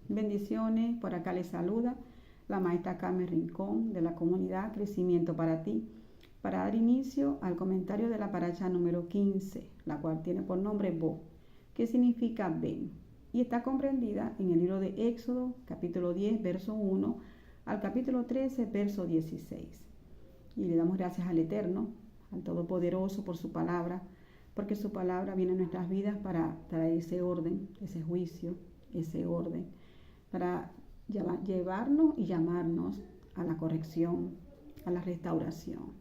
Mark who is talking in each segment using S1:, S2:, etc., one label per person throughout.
S1: Bendiciones, por acá les saluda la maestra Carmen Rincón de la comunidad Crecimiento para Ti, para dar inicio al comentario de la paracha número 15, la cual tiene por nombre Bo, que significa ven, y está comprendida en el libro de Éxodo, capítulo 10, verso 1, al capítulo 13, verso 16. Y le damos gracias al Eterno, al Todopoderoso, por su palabra, porque su palabra viene a nuestras vidas para traer ese orden, ese juicio, ese orden, para llevarnos y llamarnos a la corrección, a la restauración,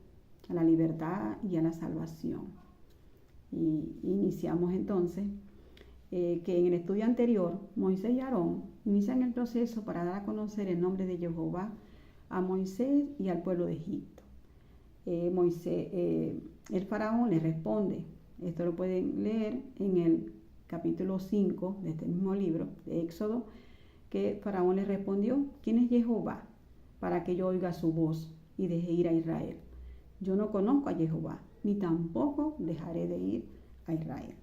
S1: a la libertad y a la salvación. Y iniciamos entonces que en el estudio anterior, Moisés y Aarón inician el proceso para dar a conocer el nombre de Jehová a Moisés y al pueblo de Egipto. El faraón le responde. Esto lo pueden leer en el capítulo 5 de este mismo libro de Éxodo, que faraón le respondió: ¿quién es Jehová para que yo oiga su voz y deje ir a Israel? Yo no conozco a Jehová, ni tampoco dejaré de ir a Israel.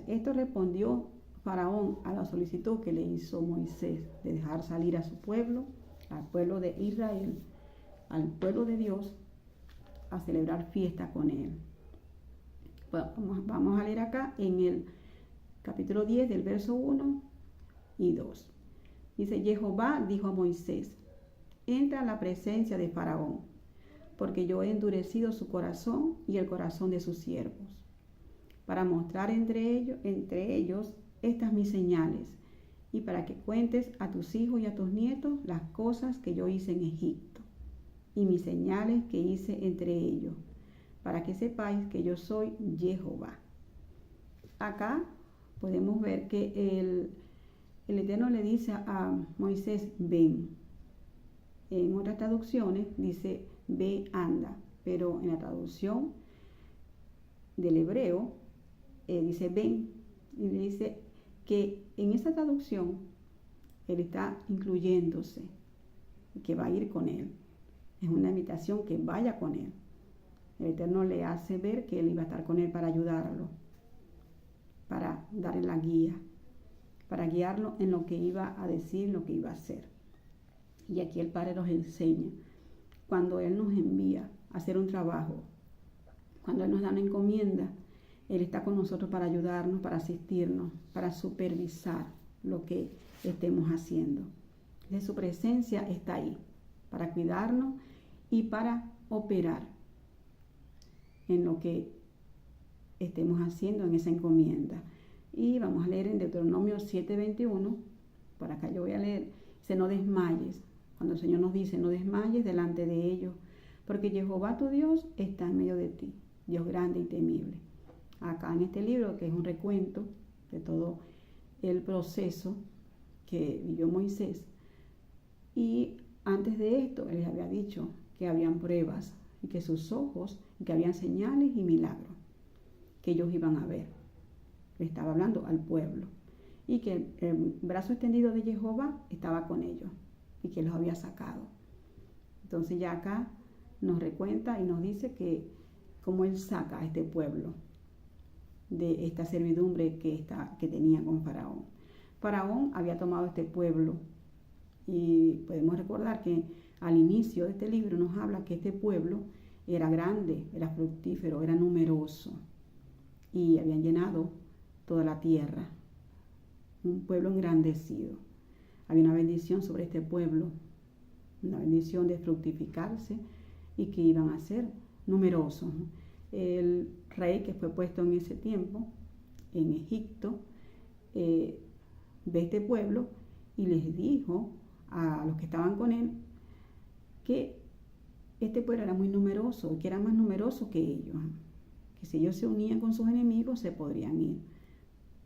S1: Esto respondió faraón a la solicitud que le hizo Moisés de dejar salir a su pueblo, al pueblo de Israel, al pueblo de Dios, a celebrar fiesta con él. Bueno, vamos a leer acá en el capítulo 10 del verso 1 y 2. Dice: Jehová dijo a Moisés: entra a la presencia de Faraón, porque yo he endurecido su corazón y el corazón de sus siervos, para mostrar entre ellos estas mis señales, y para que cuentes a tus hijos y a tus nietos las cosas que yo hice en Egipto, y mis señales que hice entre ellos, para que sepáis que yo soy Jehová. Acá podemos ver que el Eterno le dice a Moisés: ven. En otras traducciones dice: ve, anda, pero en la traducción del hebreo dice ven, y le dice que en esa traducción él está incluyéndose, que va a ir con él. Es una invitación que vaya con él. El Eterno le hace ver que él iba a estar con él para ayudarlo, para darle la guía, para guiarlo en lo que iba a decir, lo que iba a hacer. Y aquí el Padre nos enseña, cuando Él nos envía a hacer un trabajo, cuando Él nos da una encomienda, Él está con nosotros para ayudarnos, para asistirnos, para supervisar lo que estemos haciendo. De su presencia está ahí, para cuidarnos y para operar en lo que estemos haciendo en esa encomienda. Y vamos a leer en Deuteronomio 7:21, por acá yo voy a leer, dice: no desmayes, cuando el Señor nos dice no desmayes delante de ellos, porque Jehová tu Dios está en medio de ti, Dios grande y temible. Acá en este libro, que es un recuento de todo el proceso que vivió Moisés, y antes de esto él les había dicho que habían pruebas y que sus ojos, y que habían señales y milagros que ellos iban a ver. Le estaba hablando al pueblo, y que el brazo extendido de Jehová estaba con ellos y que los había sacado. Entonces ya acá nos recuenta y nos dice que cómo él saca a este pueblo de esta servidumbre que tenía con Faraón. Faraón había tomado este pueblo, y podemos recordar que al inicio de este libro nos habla que este pueblo era grande, era fructífero, era numeroso, y habían llenado toda la tierra. Un pueblo engrandecido. Había una bendición sobre este pueblo, una bendición de fructificarse, y que iban a ser numerosos. El rey que fue puesto en ese tiempo en Egipto ve este pueblo y les dijo a los que estaban con él que este pueblo era muy numeroso, que era más numeroso que ellos, que si ellos se unían con sus enemigos se podrían ir.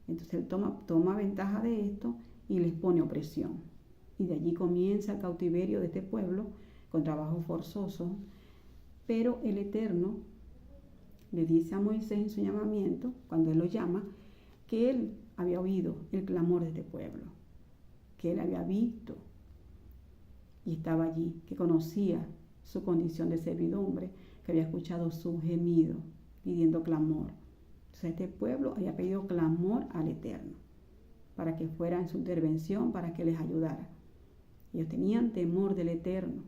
S1: Entonces él toma ventaja de esto y les pone opresión. Y de allí comienza el cautiverio de este pueblo con trabajo forzoso. Pero el Eterno le dice a Moisés en su llamamiento, cuando él lo llama, que él había oído el clamor de este pueblo, que él había visto y estaba allí, que conocía su condición de servidumbre, que había escuchado su gemido pidiendo clamor. Entonces este pueblo había pedido clamor al Eterno. para que fuera en su intervención, para que les ayudara. Ellos tenían temor del Eterno.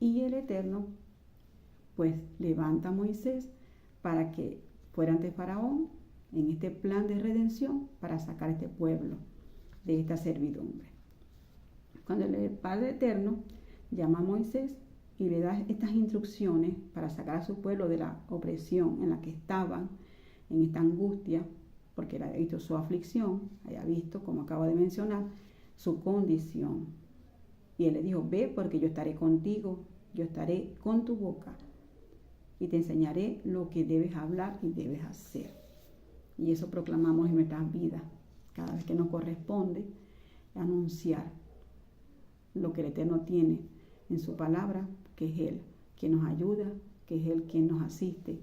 S1: Y el Eterno, pues, levanta a Moisés para que fuera ante Faraón en este plan de redención para sacar a este pueblo de esta servidumbre. Cuando el Padre Eterno llama a Moisés y le da estas instrucciones para sacar a su pueblo de la opresión en la que estaban, en esta angustia, porque él había visto su aflicción, había visto, como acabo de mencionar, su condición. Y él le dijo, ve porque yo estaré contigo, yo estaré con tu boca y te enseñaré lo que debes hablar y debes hacer. Y eso proclamamos en nuestras vidas, cada vez que nos corresponde anunciar lo que el Eterno tiene en su palabra, que es Él quien nos ayuda, que es Él quien nos asiste,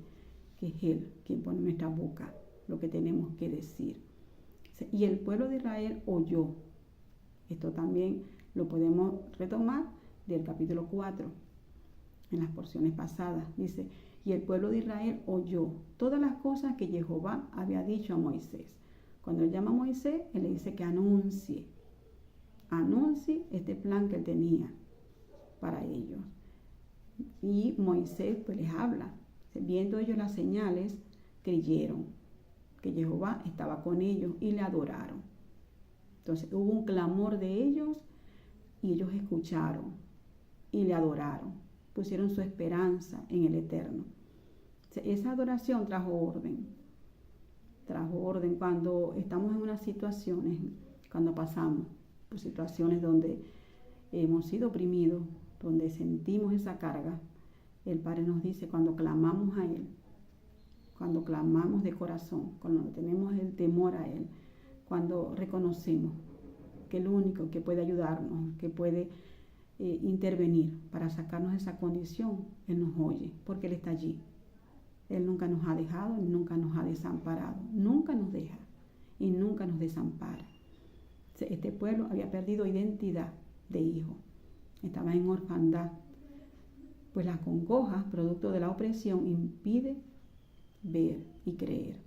S1: que es Él quien pone en nuestra boca lo que tenemos que decir. Y el pueblo de Israel oyó. Esto también lo podemos retomar del capítulo 4, en las porciones pasadas. Dice, y el pueblo de Israel oyó todas las cosas que Jehová había dicho a Moisés. Cuando él llama a Moisés, él le dice que anuncie este plan que él tenía para ellos. Y Moisés pues les habla. Viendo ellos las señales, creyeron que Jehová estaba con ellos y le adoraron. Entonces hubo un clamor de ellos y ellos escucharon y le adoraron. Pusieron su esperanza en el Eterno. Esa adoración trajo orden. Trajo orden cuando estamos en unas situaciones, cuando pasamos por situaciones donde hemos sido oprimidos, donde sentimos esa carga. El Padre nos dice, cuando clamamos a Él, cuando clamamos de corazón, cuando tenemos el temor a Él, cuando reconocemos que el único que puede ayudarnos, que puede intervenir para sacarnos de esa condición, Él nos oye, porque Él está allí. Él nunca nos ha dejado, nunca nos ha desamparado, nunca nos deja y nunca nos desampara. Este pueblo había perdido identidad de hijo, estaba en orfandad, pues las congojas, producto de la opresión, impide ver y creer.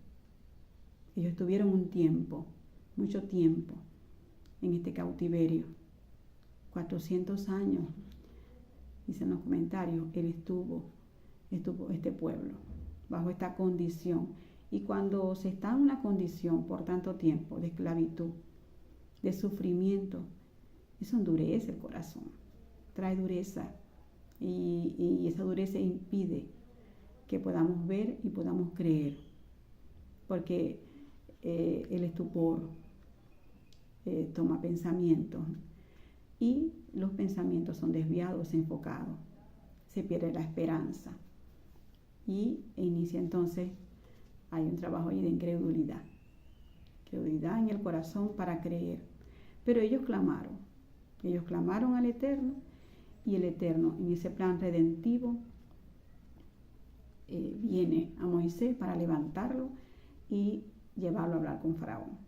S1: Ellos estuvieron un tiempo, mucho tiempo, en este cautiverio, 400 años, dicen los comentarios, estuvo este pueblo bajo esta condición. Y cuando se está en una condición por tanto tiempo de esclavitud, de sufrimiento, eso endurece el corazón, trae dureza y esa dureza impide que podamos ver y podamos creer, porque el estupor toma pensamientos y los pensamientos son desviados, enfocados, se pierde la esperanza y inicia entonces, hay un trabajo ahí de incredulidad en el corazón para creer. Pero ellos clamaron al Eterno y el Eterno en ese plan redentivo viene a Moisés para levantarlo y llevarlo a hablar con Faraón.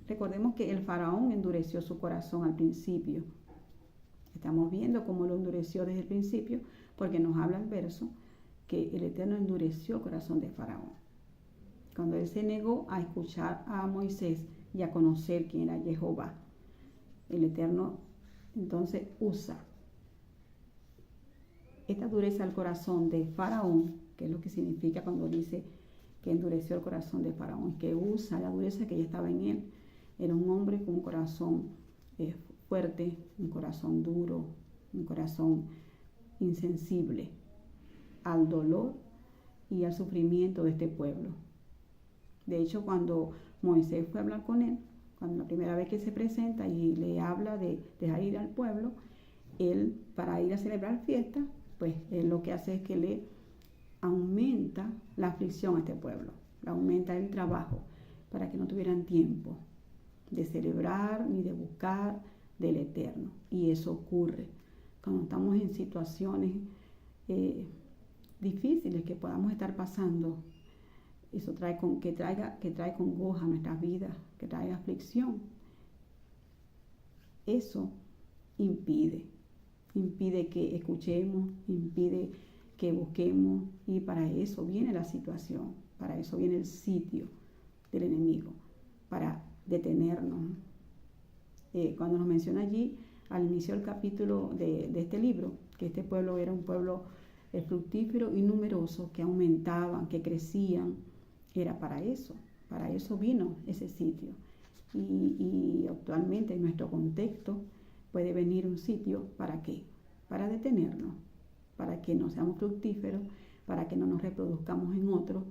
S1: Recordemos que el Faraón endureció su corazón al principio. Estamos viendo cómo lo endureció desde el principio, porque nos habla el verso que el Eterno endureció el corazón de Faraón. Cuando él se negó a escuchar a Moisés y a conocer quién era Jehová, el Eterno entonces usa esta dureza al corazón de Faraón, que es lo que significa cuando dice que endureció el corazón de Faraón, que usa la dureza que ya estaba en él. Era un hombre con un corazón fuerte, un corazón duro, un corazón insensible al dolor y al sufrimiento de este pueblo. De hecho, cuando Moisés fue a hablar con él, cuando la primera vez que se presenta y le habla de dejar ir al pueblo, él, para ir a celebrar fiesta, pues él lo que hace es que le aumenta la aflicción a este pueblo, le aumenta el trabajo para que no tuvieran tiempo de celebrar ni de buscar del Eterno. Y eso ocurre cuando estamos en situaciones difíciles que podamos estar pasando. Eso trae congoja a nuestras vidas, que trae aflicción. Eso impide que escuchemos, impide que busquemos, y para eso viene la situación, para eso viene el sitio del enemigo, para detenernos. Cuando nos menciona allí, al inicio del capítulo de este libro, que este pueblo era un pueblo fructífero y numeroso, que aumentaban, que crecían, era para eso vino ese sitio. Y actualmente en nuestro contexto puede venir un sitio, ¿para qué? Para detenernos, para que no seamos fructíferos, para que no nos reproduzcamos en otros,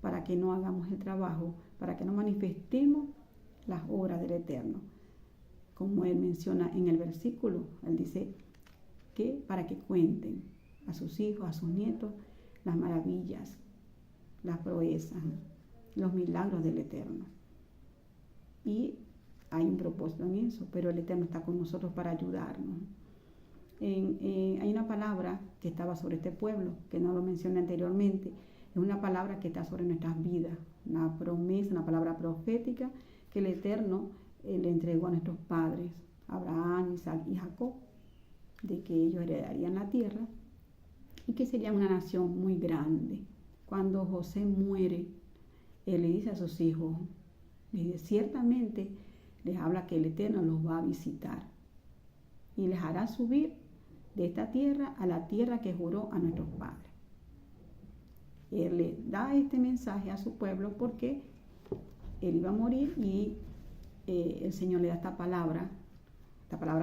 S1: para que no hagamos el trabajo, para que no manifestemos las obras del Eterno. Como él menciona en el versículo, él dice que para que cuenten a sus hijos, a sus nietos, las maravillas, las proezas, los milagros del Eterno. Y hay un propósito en eso, pero el Eterno está con nosotros para ayudarnos. Hay una palabra que estaba sobre este pueblo, que no lo mencioné anteriormente, es una palabra que está sobre nuestras vidas, una promesa, una palabra profética que el Eterno le entregó a nuestros padres, Abraham, Isaac y Jacob, de que ellos heredarían la tierra y que serían una nación muy grande. Cuando José muere, él le dice a sus hijos, le dice, ciertamente les habla que el Eterno los va a visitar y les hará subir de esta tierra a la tierra que juró a nuestros padres. Él le da este mensaje a su pueblo porque él iba a morir y el Señor le da esta palabra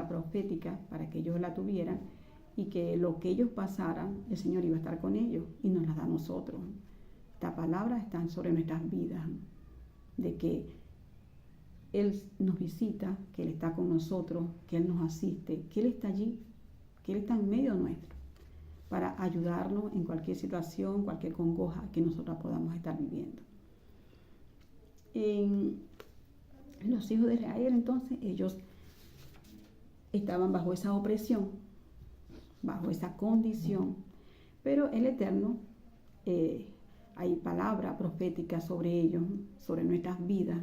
S1: profética para que ellos la tuvieran y que lo que ellos pasaran, el Señor iba a estar con ellos y nos la da a nosotros. Esta palabra está sobre nuestras vidas, de que Él nos visita, que Él está con nosotros, que Él nos asiste, que Él está allí, que Él está en medio nuestro para ayudarnos en cualquier situación, cualquier congoja que nosotros podamos estar viviendo. Los hijos de Israel, entonces, ellos estaban bajo esa opresión, bajo esa condición, pero el Eterno, hay palabras proféticas sobre ellos, sobre nuestras vidas,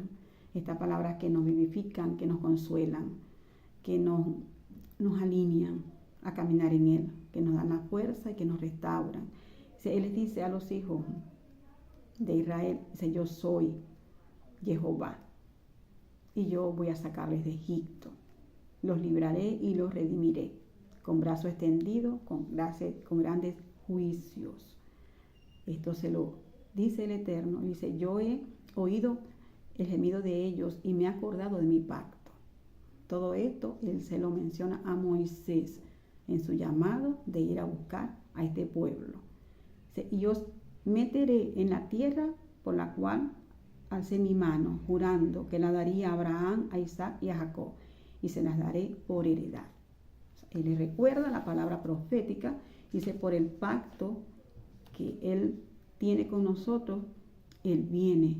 S1: estas palabras que nos vivifican, que nos consuelan, que nos alinean a caminar en Él, que nos dan la fuerza y que nos restauran. Él les dice a los hijos de Israel, dice, yo soy Jehová y yo voy a sacarles de Egipto. Los libraré y los redimiré con brazo extendido, con grandes juicios. Esto se lo dice el Eterno. Dice, yo he oído el gemido de ellos y me he acordado de mi pacto. Todo esto él se lo menciona a Moisés en su llamado de ir a buscar a este pueblo. Dice, y os meteré en la tierra por la cual alcé mi mano, jurando que la daría a Abraham, a Isaac y a Jacob, y se las daré por heredad. Él le recuerda la palabra profética, dice, por el pacto que Él tiene con nosotros, Él viene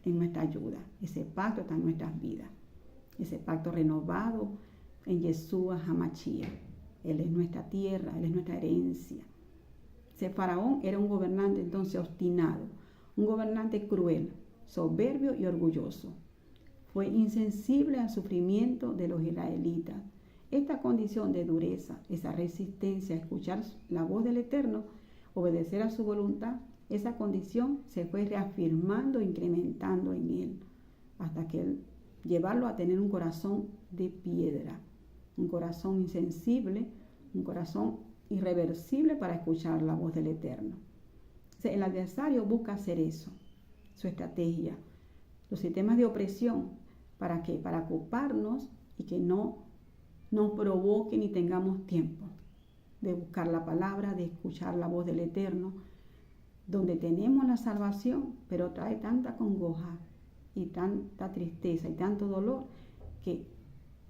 S1: en nuestra ayuda. Ese pacto está en nuestras vidas. Ese pacto renovado en Yeshua HaMashiach. Él es nuestra tierra, Él es nuestra herencia. Ese faraón era un gobernante entonces obstinado, un gobernante cruel, soberbio y orgulloso. Fue insensible al sufrimiento de los israelitas. Esta condición de dureza, esa resistencia a escuchar la voz del Eterno, obedecer a su voluntad, esa condición se fue reafirmando, incrementando en él, hasta que él llevarlo a tener un corazón de piedra, un corazón insensible, un corazón irreversible para escuchar la voz del Eterno. El adversario busca hacer eso, su estrategia, los sistemas de opresión. ¿Para qué? Para ocuparnos y que no nos provoque ni tengamos tiempo de buscar la palabra, de escuchar la voz del Eterno, donde tenemos la salvación, pero trae tanta congoja y tanta tristeza y tanto dolor que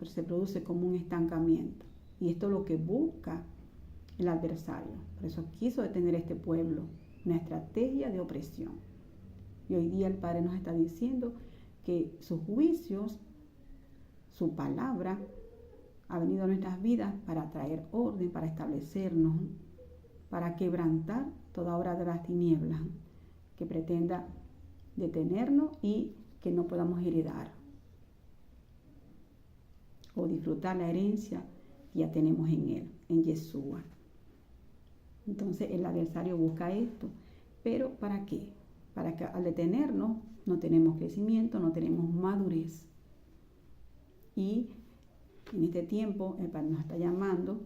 S1: se produce como un estancamiento. Y esto es lo que busca el adversario. Por eso quiso detener a este pueblo, una estrategia de opresión. Y hoy día el Padre nos está diciendo que sus juicios, su palabra, ha venido a nuestras vidas para traer orden, para establecernos, para quebrantar toda obra de las tinieblas que pretenda detenernos y que no podamos heredar o disfrutar la herencia que ya tenemos en Él, en Yeshua. Entonces el adversario busca esto, pero ¿para qué? para que al detenernos no tenemos crecimiento, no tenemos madurez. Y en este tiempo el Padre nos está llamando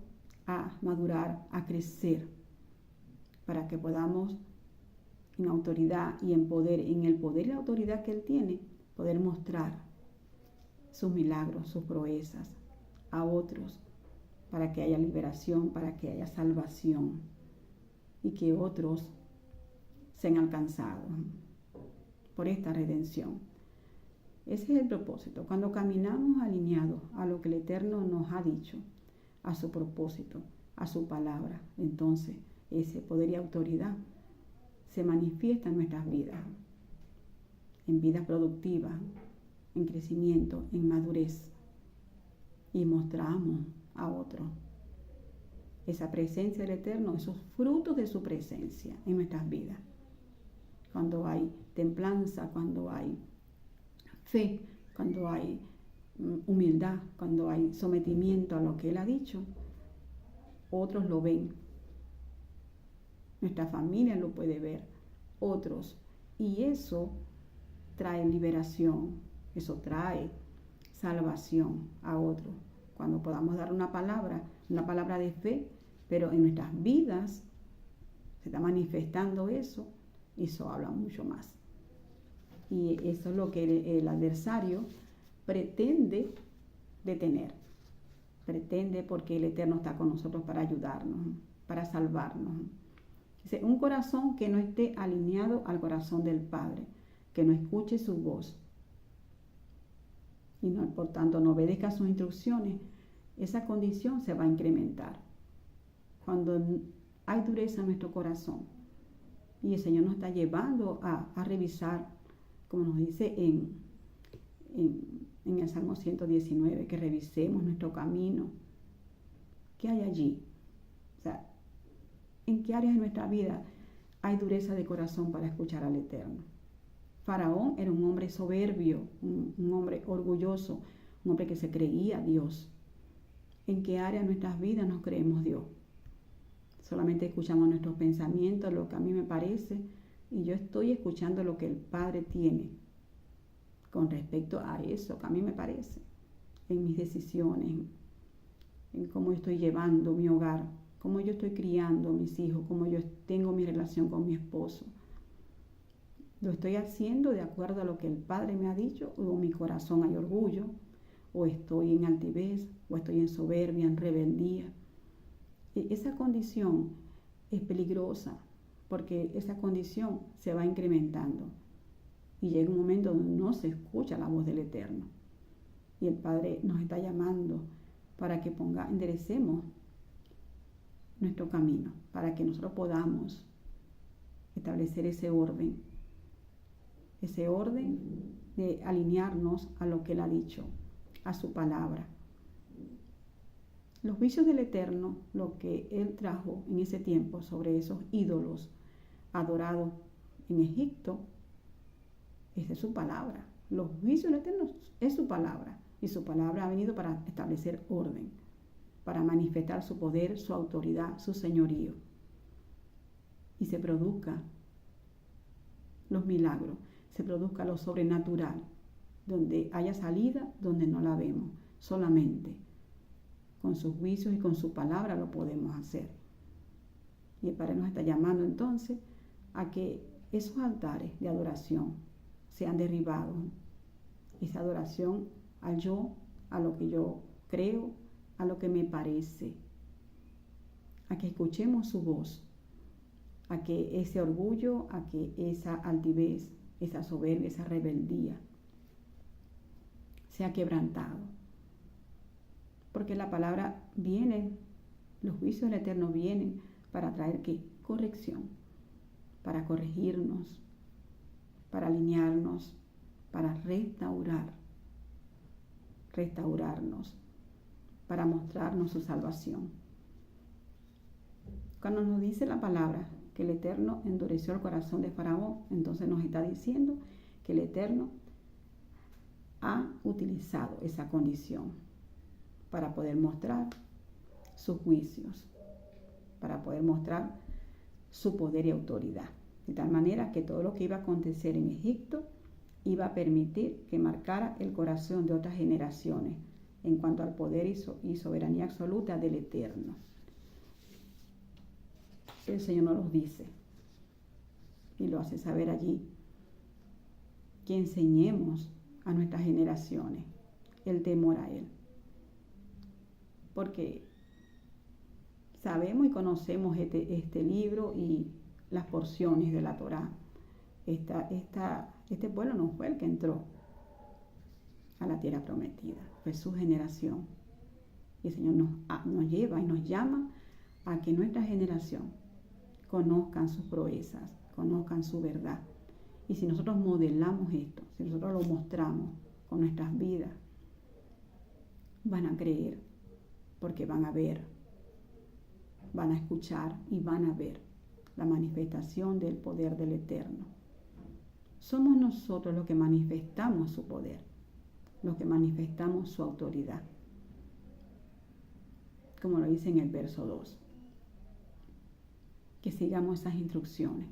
S1: a madurar, a crecer, para que podamos en autoridad y en poder, en el poder y la autoridad que Él tiene, poder mostrar sus milagros, sus proezas a otros, para que haya liberación, para que haya salvación y que otros sean alcanzados por esta redención. Ese es el propósito. Cuando caminamos alineados a lo que el Eterno nos ha dicho, a su propósito, a su palabra, entonces ese poder y autoridad se manifiesta en nuestras vidas, en vida productiva, en crecimiento, en madurez, y mostramos a otros esa presencia del Eterno, esos frutos de su presencia en nuestras vidas. Cuando hay templanza, cuando hay fe, cuando hay humildad, cuando hay sometimiento a lo que Él ha dicho, otros lo ven. Nuestra familia lo puede ver, otros. Y eso trae liberación, eso trae salvación a otros. Cuando podamos dar una palabra de fe, pero en nuestras vidas se está manifestando eso habla mucho más. Y eso es lo que el adversario pretende detener. Pretende, porque el Eterno está con nosotros para ayudarnos, para salvarnos. Dice, un corazón que no esté alineado al corazón del Padre, que no escuche su voz y no, por tanto no obedezca sus instrucciones, esa condición se va a incrementar. Cuando hay dureza en nuestro corazón y el Señor nos está llevando a revisar, como nos dice en el Salmo 119, que revisemos nuestro camino. ¿Qué hay allí? O sea, ¿en qué áreas de nuestra vida hay dureza de corazón para escuchar al Eterno? Faraón era un hombre soberbio, un hombre orgulloso, un hombre que se creía Dios. ¿En qué área de nuestras vidas nos creemos Dios? Solamente escuchamos nuestros pensamientos, lo que a mí me parece, y yo estoy escuchando lo que el Padre tiene con respecto a eso que a mí me parece, en mis decisiones, en cómo estoy llevando mi hogar, cómo yo estoy criando a mis hijos, cómo yo tengo mi relación con mi esposo. ¿Lo estoy haciendo de acuerdo a lo que el Padre me ha dicho, o en mi corazón hay orgullo, o estoy en altivez, o estoy en soberbia, en rebeldía? Esa condición es peligrosa, porque esa condición se va incrementando y llega un momento donde no se escucha la voz del Eterno. Y el Padre nos está llamando para que enderecemos nuestro camino, para que nosotros podamos establecer ese orden de alinearnos a lo que Él ha dicho, a su palabra. Los juicios del Eterno, lo que Él trajo en ese tiempo sobre esos ídolos adorados en Egipto, esa es su palabra. Los juicios del Eterno es su palabra, y su palabra ha venido para establecer orden, para manifestar su poder, su autoridad, su señorío, y se produzca los milagros, se produzca lo sobrenatural, donde haya salida, donde no la vemos. Solamente con sus juicios y con su palabra lo podemos hacer. Y el Padre nos está llamando entonces a que esos altares de adoración sean derribados. Esa adoración al yo, a lo que yo creo, a lo que me parece. A que escuchemos su voz. A que ese orgullo, a que esa altivez, esa soberbia, esa rebeldía sea quebrantado. Porque la palabra viene, los juicios del Eterno vienen para traer ¿qué? Corrección, para corregirnos, para alinearnos, para restaurarnos, para mostrarnos su salvación. Cuando nos dice la palabra que el Eterno endureció el corazón de Faraón, entonces nos está diciendo que el Eterno ha utilizado esa condición para poder mostrar sus juicios, para poder mostrar su poder y autoridad. de tal manera que todo lo que iba a acontecer en Egipto iba a permitir que marcara el corazón de otras generaciones en cuanto al poder y soberanía absoluta del Eterno. El Señor nos los dice y lo hace saber allí, que enseñemos a nuestras generaciones el temor a Él. Porque sabemos y conocemos este libro y las porciones de la Torá. Este pueblo no fue el que entró a la tierra prometida, fue su generación. Y el Señor nos lleva y nos llama a que nuestra generación conozcan sus proezas, conozcan su verdad. Y si nosotros modelamos esto, si nosotros lo mostramos con nuestras vidas, van a creer, porque van a ver, van a escuchar y van a ver la manifestación del poder del Eterno. Somos nosotros los que manifestamos su poder, los que manifestamos su autoridad, como lo dice en el verso 2. Que sigamos esas instrucciones.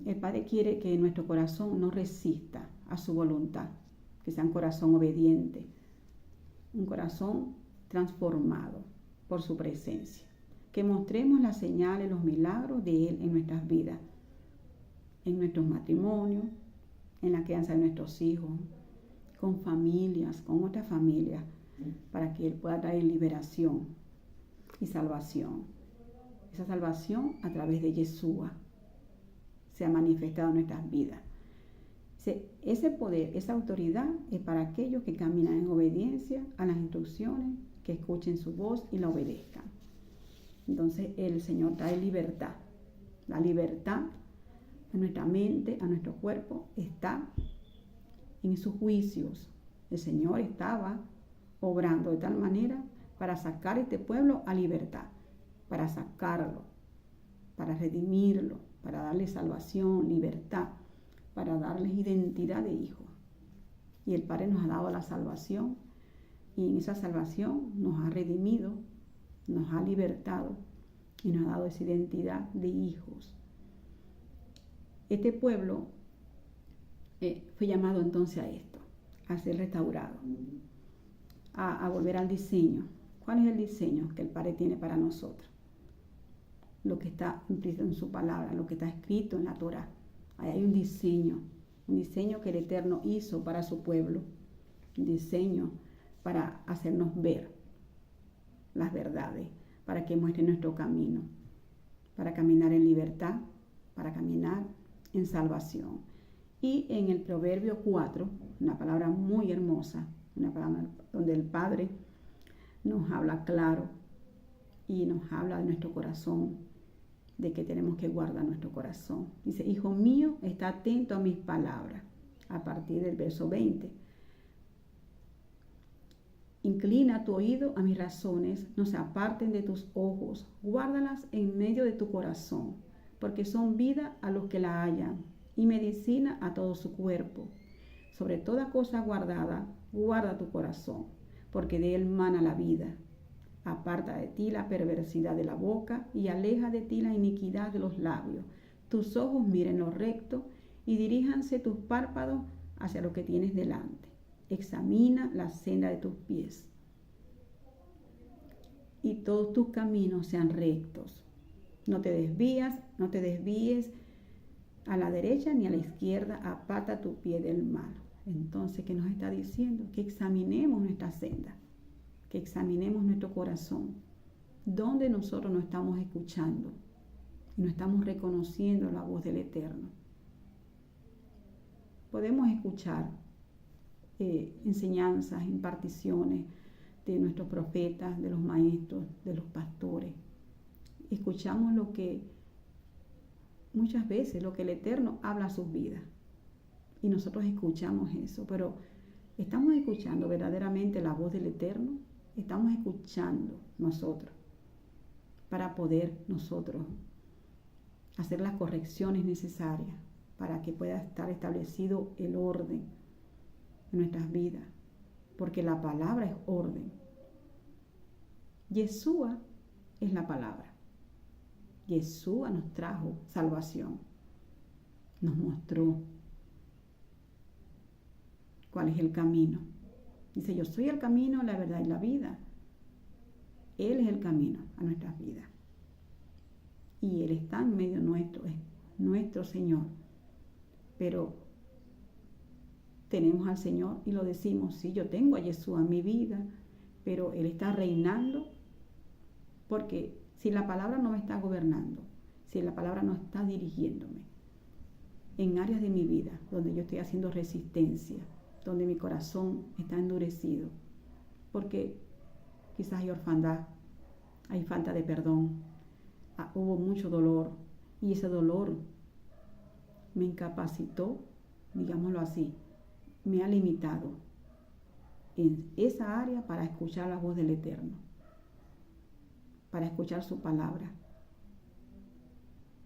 S1: El Padre quiere que nuestro corazón no resista a su voluntad, que sea un corazón obediente, un corazón transformado por su presencia, que mostremos las señales, los milagros de Él en nuestras vidas, en nuestros matrimonios, en la crianza de nuestros hijos, con familias, con otras familias, para que Él pueda traer liberación y salvación. Esa salvación a través de Yeshua se ha manifestado en nuestras vidas. Ese poder, esa autoridad es para aquellos que caminan en obediencia a las instrucciones, que escuchen su voz y la obedezcan. Entonces el Señor trae libertad. La libertad a nuestra mente, a nuestro cuerpo, está en sus juicios. El Señor estaba obrando de tal manera para sacar a este pueblo a libertad, para sacarlo, para redimirlo, para darle salvación, libertad, para darles identidad de hijos. Y el Padre nos ha dado la salvación, y en esa salvación nos ha redimido, nos ha libertado y nos ha dado esa identidad de hijos. Este pueblo fue llamado entonces a esto, a ser restaurado, a volver al diseño. ¿Cuál es el diseño que el Padre tiene para nosotros? Lo que está implícito en su palabra, lo que está escrito en la Torá. Ahí hay un diseño que el Eterno hizo para su pueblo, un diseño para hacernos ver las verdades, para que muestre nuestro camino, para caminar en libertad, para caminar en salvación. Y en el Proverbio 4, una palabra muy hermosa, una palabra donde el Padre nos habla claro y nos habla de nuestro corazón, de que tenemos que guardar nuestro corazón. Dice, hijo mío, está atento a mis palabras, a partir del verso 20. Inclina tu oído a mis razones, no se aparten de tus ojos, guárdalas en medio de tu corazón, porque son vida a los que la hallan y medicina a todo su cuerpo. Sobre toda cosa guardada, guarda tu corazón, porque de él mana la vida. Aparta de ti la perversidad de la boca y aleja de ti la iniquidad de los labios. Tus ojos miren lo recto y diríjanse tus párpados hacia lo que tienes delante. Examina la senda de tus pies y todos tus caminos sean rectos. No te desvíes a la derecha ni a la izquierda, aparta tu pie del mal. Entonces, ¿qué nos está diciendo? Que examinemos nuestra senda, que examinemos nuestro corazón, donde nosotros no estamos escuchando y no estamos reconociendo la voz del Eterno. Podemos escuchar enseñanzas, imparticiones de nuestros profetas, de los maestros, de los pastores. Escuchamos muchas veces lo que el Eterno habla a sus vidas y nosotros escuchamos eso, pero ¿estamos escuchando verdaderamente la voz del Eterno? Estamos escuchando nosotros para poder nosotros hacer las correcciones necesarias para que pueda estar establecido el orden en nuestras vidas, porque la palabra es orden. Yeshua es la palabra. Yeshua nos trajo salvación. Nos mostró cuál es el camino. Dice, yo soy el camino, la verdad y la vida. Él es el camino a nuestras vidas. Y Él está en medio nuestro, es nuestro Señor. Pero tenemos al Señor y lo decimos, sí, yo tengo a Jesús en mi vida, pero Él está reinando, porque si la palabra no me está gobernando, si la palabra no está dirigiéndome en áreas de mi vida donde yo estoy haciendo resistencia, donde mi corazón está endurecido, porque quizás hay orfandad, hay falta de perdón, hubo mucho dolor, y ese dolor me incapacitó, digámoslo así, me ha limitado en esa área para escuchar la voz del Eterno, para escuchar su palabra,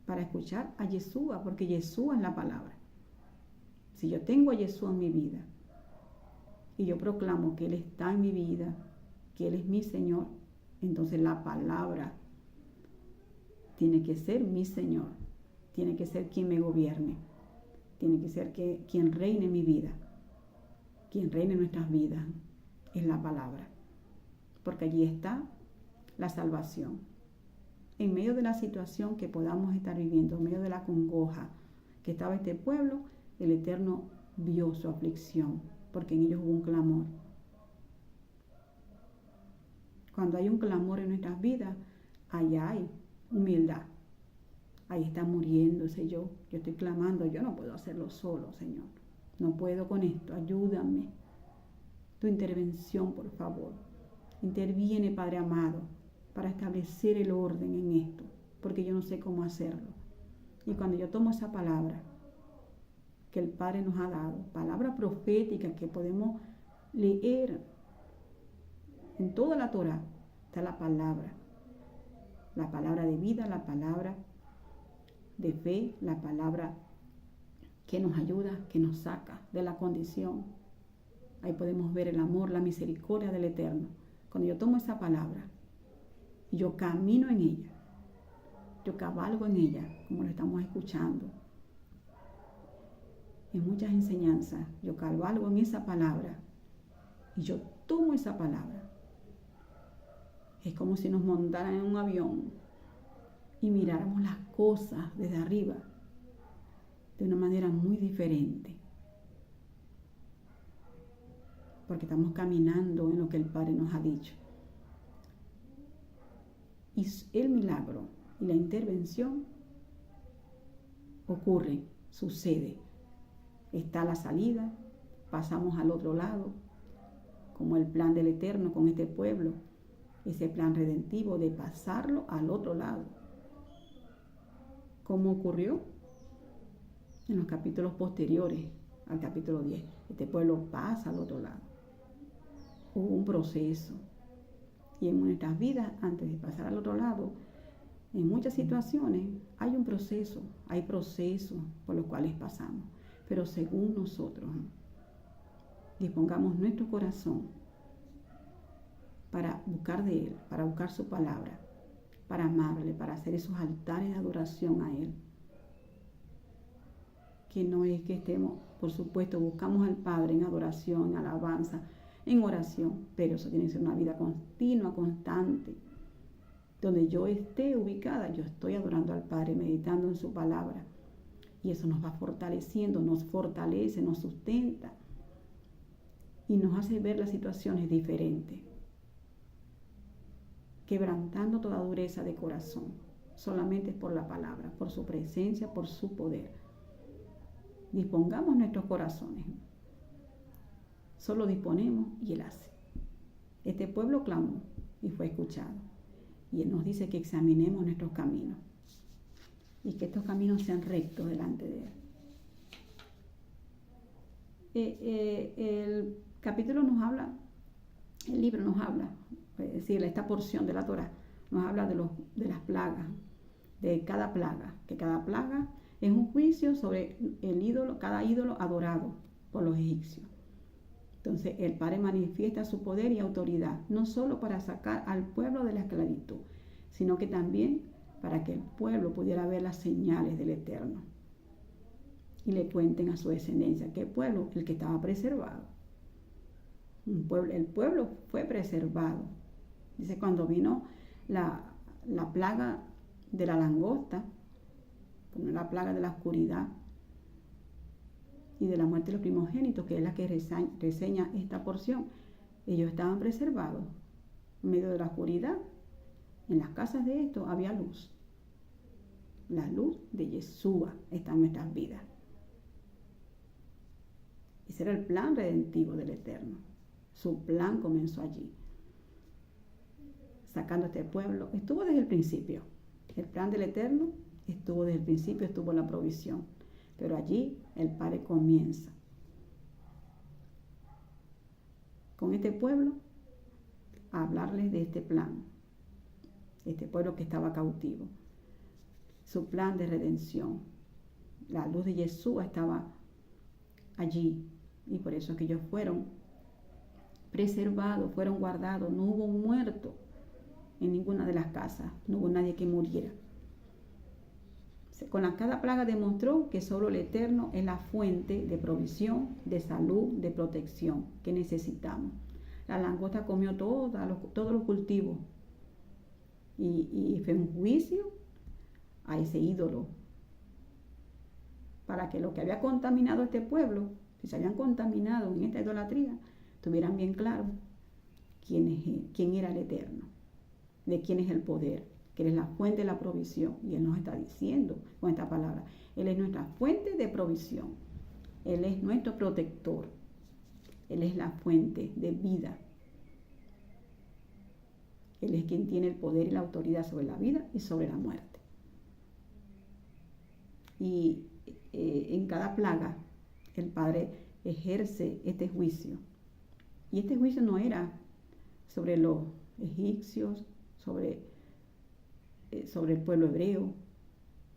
S1: para escuchar a Yeshua, porque Yeshua es la palabra. Si yo tengo a Yeshua en mi vida y yo proclamo que Él está en mi vida, que Él es mi Señor, entonces la palabra tiene que ser mi Señor, tiene que ser quien me gobierne, tiene que ser quien reine mi vida, quien reine nuestras vidas, es la palabra, porque allí está la salvación. En medio de la situación que podamos estar viviendo, en medio de la congoja que estaba este pueblo, el Eterno vio su aflicción, porque en ellos hubo un clamor. Cuando hay un clamor en nuestras vidas, allá hay humildad. Ahí está muriéndose yo estoy clamando, yo no puedo hacerlo solo, Señor. No puedo con esto, ayúdame. Tu intervención, por favor. Interviene, Padre amado, para establecer el orden en esto, porque yo no sé cómo hacerlo. Y cuando yo tomo esa palabra que el Padre nos ha dado, palabra profética que podemos leer en toda la Torá, está la palabra de vida, la palabra de fe, la palabra que nos ayuda, que nos saca de la condición. Ahí podemos ver el amor, la misericordia del Eterno. Cuando yo tomo esa palabra y yo camino en ella, yo cabalgo en ella, como lo estamos escuchando, en muchas enseñanzas, yo cabalgo en esa palabra y yo tomo esa palabra. Es como si nos montaran en un avión y miráramos las cosas desde arriba de una manera muy diferente, porque estamos caminando en lo que el Padre nos ha dicho. Y el milagro y la intervención ocurre, sucede. Está la salida, pasamos al otro lado, como el plan del Eterno con este pueblo, ese plan redentivo de pasarlo al otro lado. ¿Cómo ocurrió? En los capítulos posteriores al capítulo 10. Este pueblo pasa al otro lado. Hubo un proceso. Y en nuestras vidas, antes de pasar al otro lado, en muchas situaciones hay un proceso, hay procesos por los cuales pasamos. Pero según nosotros dispongamos nuestro corazón para buscar de Él, para buscar su palabra, para amarle, para hacer esos altares de adoración a Él. Que no es que estemos, por supuesto, buscamos al Padre en adoración, en alabanza, en oración, pero eso tiene que ser una vida continua, constante, donde yo esté ubicada, yo estoy adorando al Padre, meditando en su palabra, y eso nos va fortaleciendo, nos fortalece, nos sustenta y nos hace ver las situaciones diferentes, quebrantando toda dureza de corazón, solamente por la palabra, por su presencia, por su poder. Dispongamos nuestros corazones. Solo disponemos y Él hace. Este pueblo clamó y fue escuchado. Y Él nos dice que examinemos nuestros caminos y que estos caminos sean rectos delante de Él. El capítulo nos habla, el libro nos habla, es decir, esta porción de la Torá nos habla de las plagas, de cada plaga, que cada plaga es un juicio sobre el ídolo, cada ídolo adorado por los egipcios. Entonces el Padre manifiesta su poder y autoridad, no solo para sacar al pueblo de la esclavitud, sino que también para que el pueblo pudiera ver las señales del Eterno y le cuenten a su descendencia. ¿Qué pueblo? El que estaba preservado. El pueblo fue preservado. Dice, cuando vino la plaga de la langosta, la plaga de la oscuridad y de la muerte de los primogénitos, que es la que reseña esta porción, ellos estaban preservados en medio de la oscuridad. En las casas de estos había luz. La luz de Yeshua está en nuestras vidas. Ese era el plan redentivo del Eterno. Su plan comenzó allí, sacando a este pueblo. Estuvo desde el principio. El plan del Eterno estuvo desde el principio, estuvo en la provisión. Pero allí el Padre comienza con este pueblo a hablarles de este plan. Este pueblo que estaba cautivo. Su plan de redención. La luz de Yeshua estaba allí. Y por eso es que ellos fueron preservados, fueron guardados. No hubo un muerto en ninguna de las casas. No hubo nadie que muriera. Con cada plaga demostró que solo el Eterno es la fuente de provisión, de salud, de protección que necesitamos. La langosta comió todos los cultivos y fue un juicio a ese ídolo para que lo que había contaminado a este pueblo, si se habían contaminado en esta idolatría, tuvieran bien claro quién era el Eterno, de quién es el poder, que Él es la fuente de la provisión. Y Él nos está diciendo con esta palabra, Él es nuestra fuente de provisión, Él es nuestro protector, Él es la fuente de vida. Él es quien tiene el poder y la autoridad sobre la vida y sobre la muerte. Y en cada plaga el Padre ejerce este juicio. Y este juicio no era sobre los egipcios, sobre el pueblo hebreo.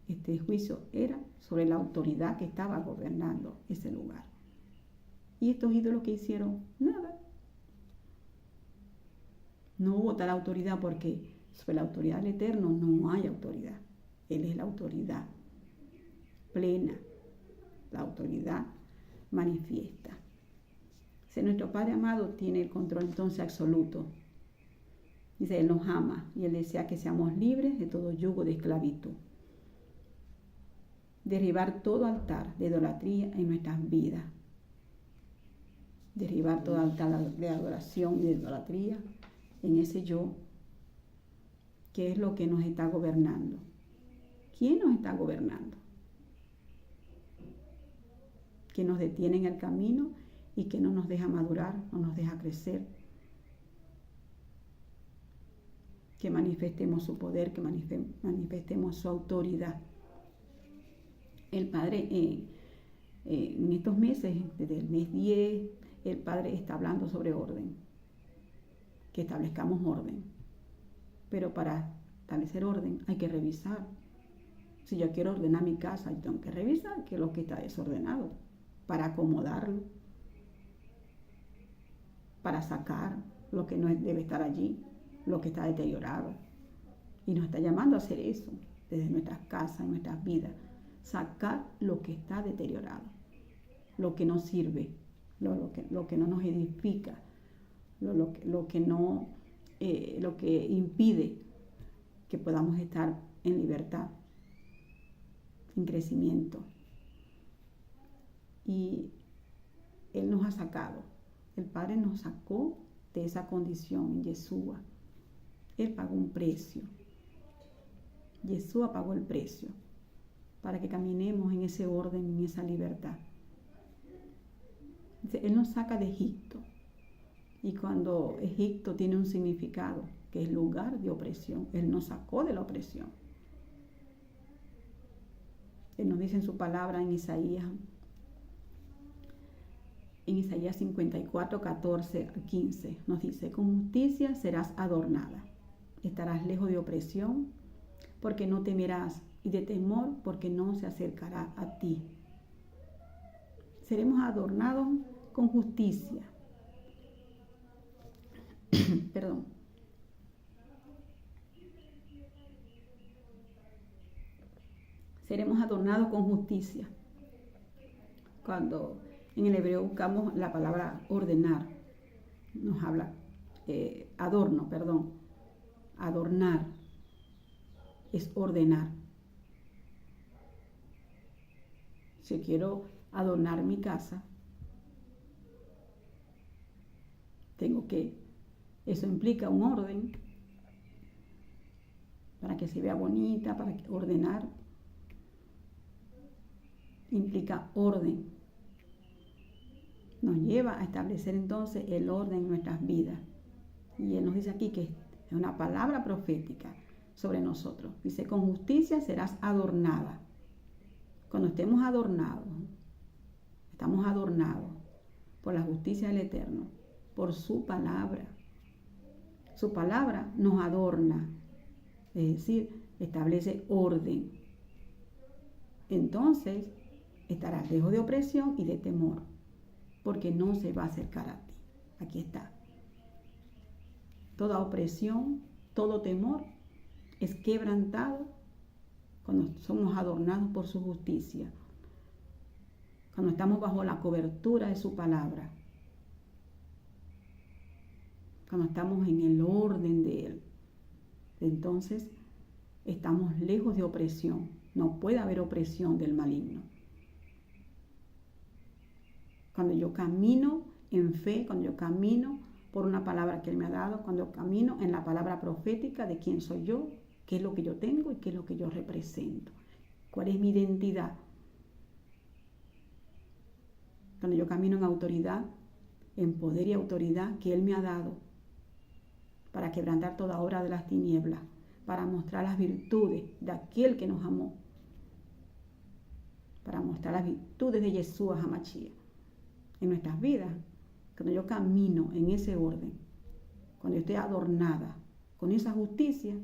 S1: Este juicio era sobre la autoridad que estaba gobernando ese lugar. Y estos ídolos que hicieron, nada. No hubo tal autoridad porque sobre la autoridad del Eterno no hay autoridad. Él es la autoridad plena, la autoridad manifiesta. Si nuestro Padre amado tiene el control entonces absoluto. Dice, Él nos ama y Él desea que seamos libres de todo yugo de esclavitud. Derribar todo altar de idolatría en nuestras vidas. Derribar todo altar de adoración y de idolatría en ese yo, que es lo que nos está gobernando. ¿Quién nos está gobernando? Que nos detiene en el camino y que no nos deja madurar, no nos deja crecer. Que manifestemos su poder, que manifestemos su autoridad. El Padre, en estos meses, desde el mes 10, el Padre está hablando sobre orden. Que establezcamos orden. Pero para establecer orden hay que revisar. Si yo quiero ordenar mi casa, yo tengo que revisar qué es lo que está desordenado, para acomodarlo, para sacar lo que no debe estar allí, lo que está deteriorado. Y nos está llamando a hacer eso desde nuestras casas, nuestras vidas. Sacar lo que está deteriorado, lo que no sirve, lo que no nos edifica, lo que impide que podamos estar en libertad, en crecimiento. Y Él nos ha sacado, el Padre nos sacó de esa condición en Yeshua. Él pagó un precio. Yeshua pagó el precio para que caminemos en ese orden, en esa libertad. Él nos saca de Egipto. Y cuando Egipto tiene un significado, que es lugar de opresión, Él nos sacó de la opresión. Él nos dice en su palabra en Isaías 54, 14 al 15, nos dice, con justicia serás adornada, estarás lejos de opresión, porque no temerás, y de temor, porque no se acercará a ti. Seremos adornados con justicia. Perdón. seremos adornados con justicia. Cuando en el hebreo buscamos la palabra ordenar, nos habla adornar es ordenar. Si quiero adornar mi casa, eso implica un orden para que se vea bonita, para ordenar implica orden. Nos lleva a establecer entonces el orden en nuestras vidas. Y Él nos dice aquí que es una palabra profética sobre nosotros. Dice, con justicia serás adornada. Cuando estemos adornados, estamos adornados por la justicia del Eterno, por su palabra. Su palabra nos adorna, es decir, establece orden. Entonces, estarás lejos de opresión y de temor, porque no se va a acercar a ti. Aquí está. Toda opresión, todo temor es quebrantado cuando somos adornados por su justicia, cuando estamos bajo la cobertura de su palabra, cuando estamos en el orden de Él. Entonces estamos lejos de opresión. No puede haber opresión del maligno. Cuando yo camino en fe, cuando yo camino por una palabra que Él me ha dado, cuando yo camino en la palabra profética de quién soy yo, qué es lo que yo tengo y qué es lo que yo represento, cuál es mi identidad. Cuando yo camino en autoridad, en poder y autoridad que Él me ha dado para quebrantar toda obra de las tinieblas, para mostrar las virtudes de aquel que nos amó, para mostrar las virtudes de Yeshua HaMashiach en nuestras vidas. Cuando yo camino en ese orden, cuando yo estoy adornada con esa justicia,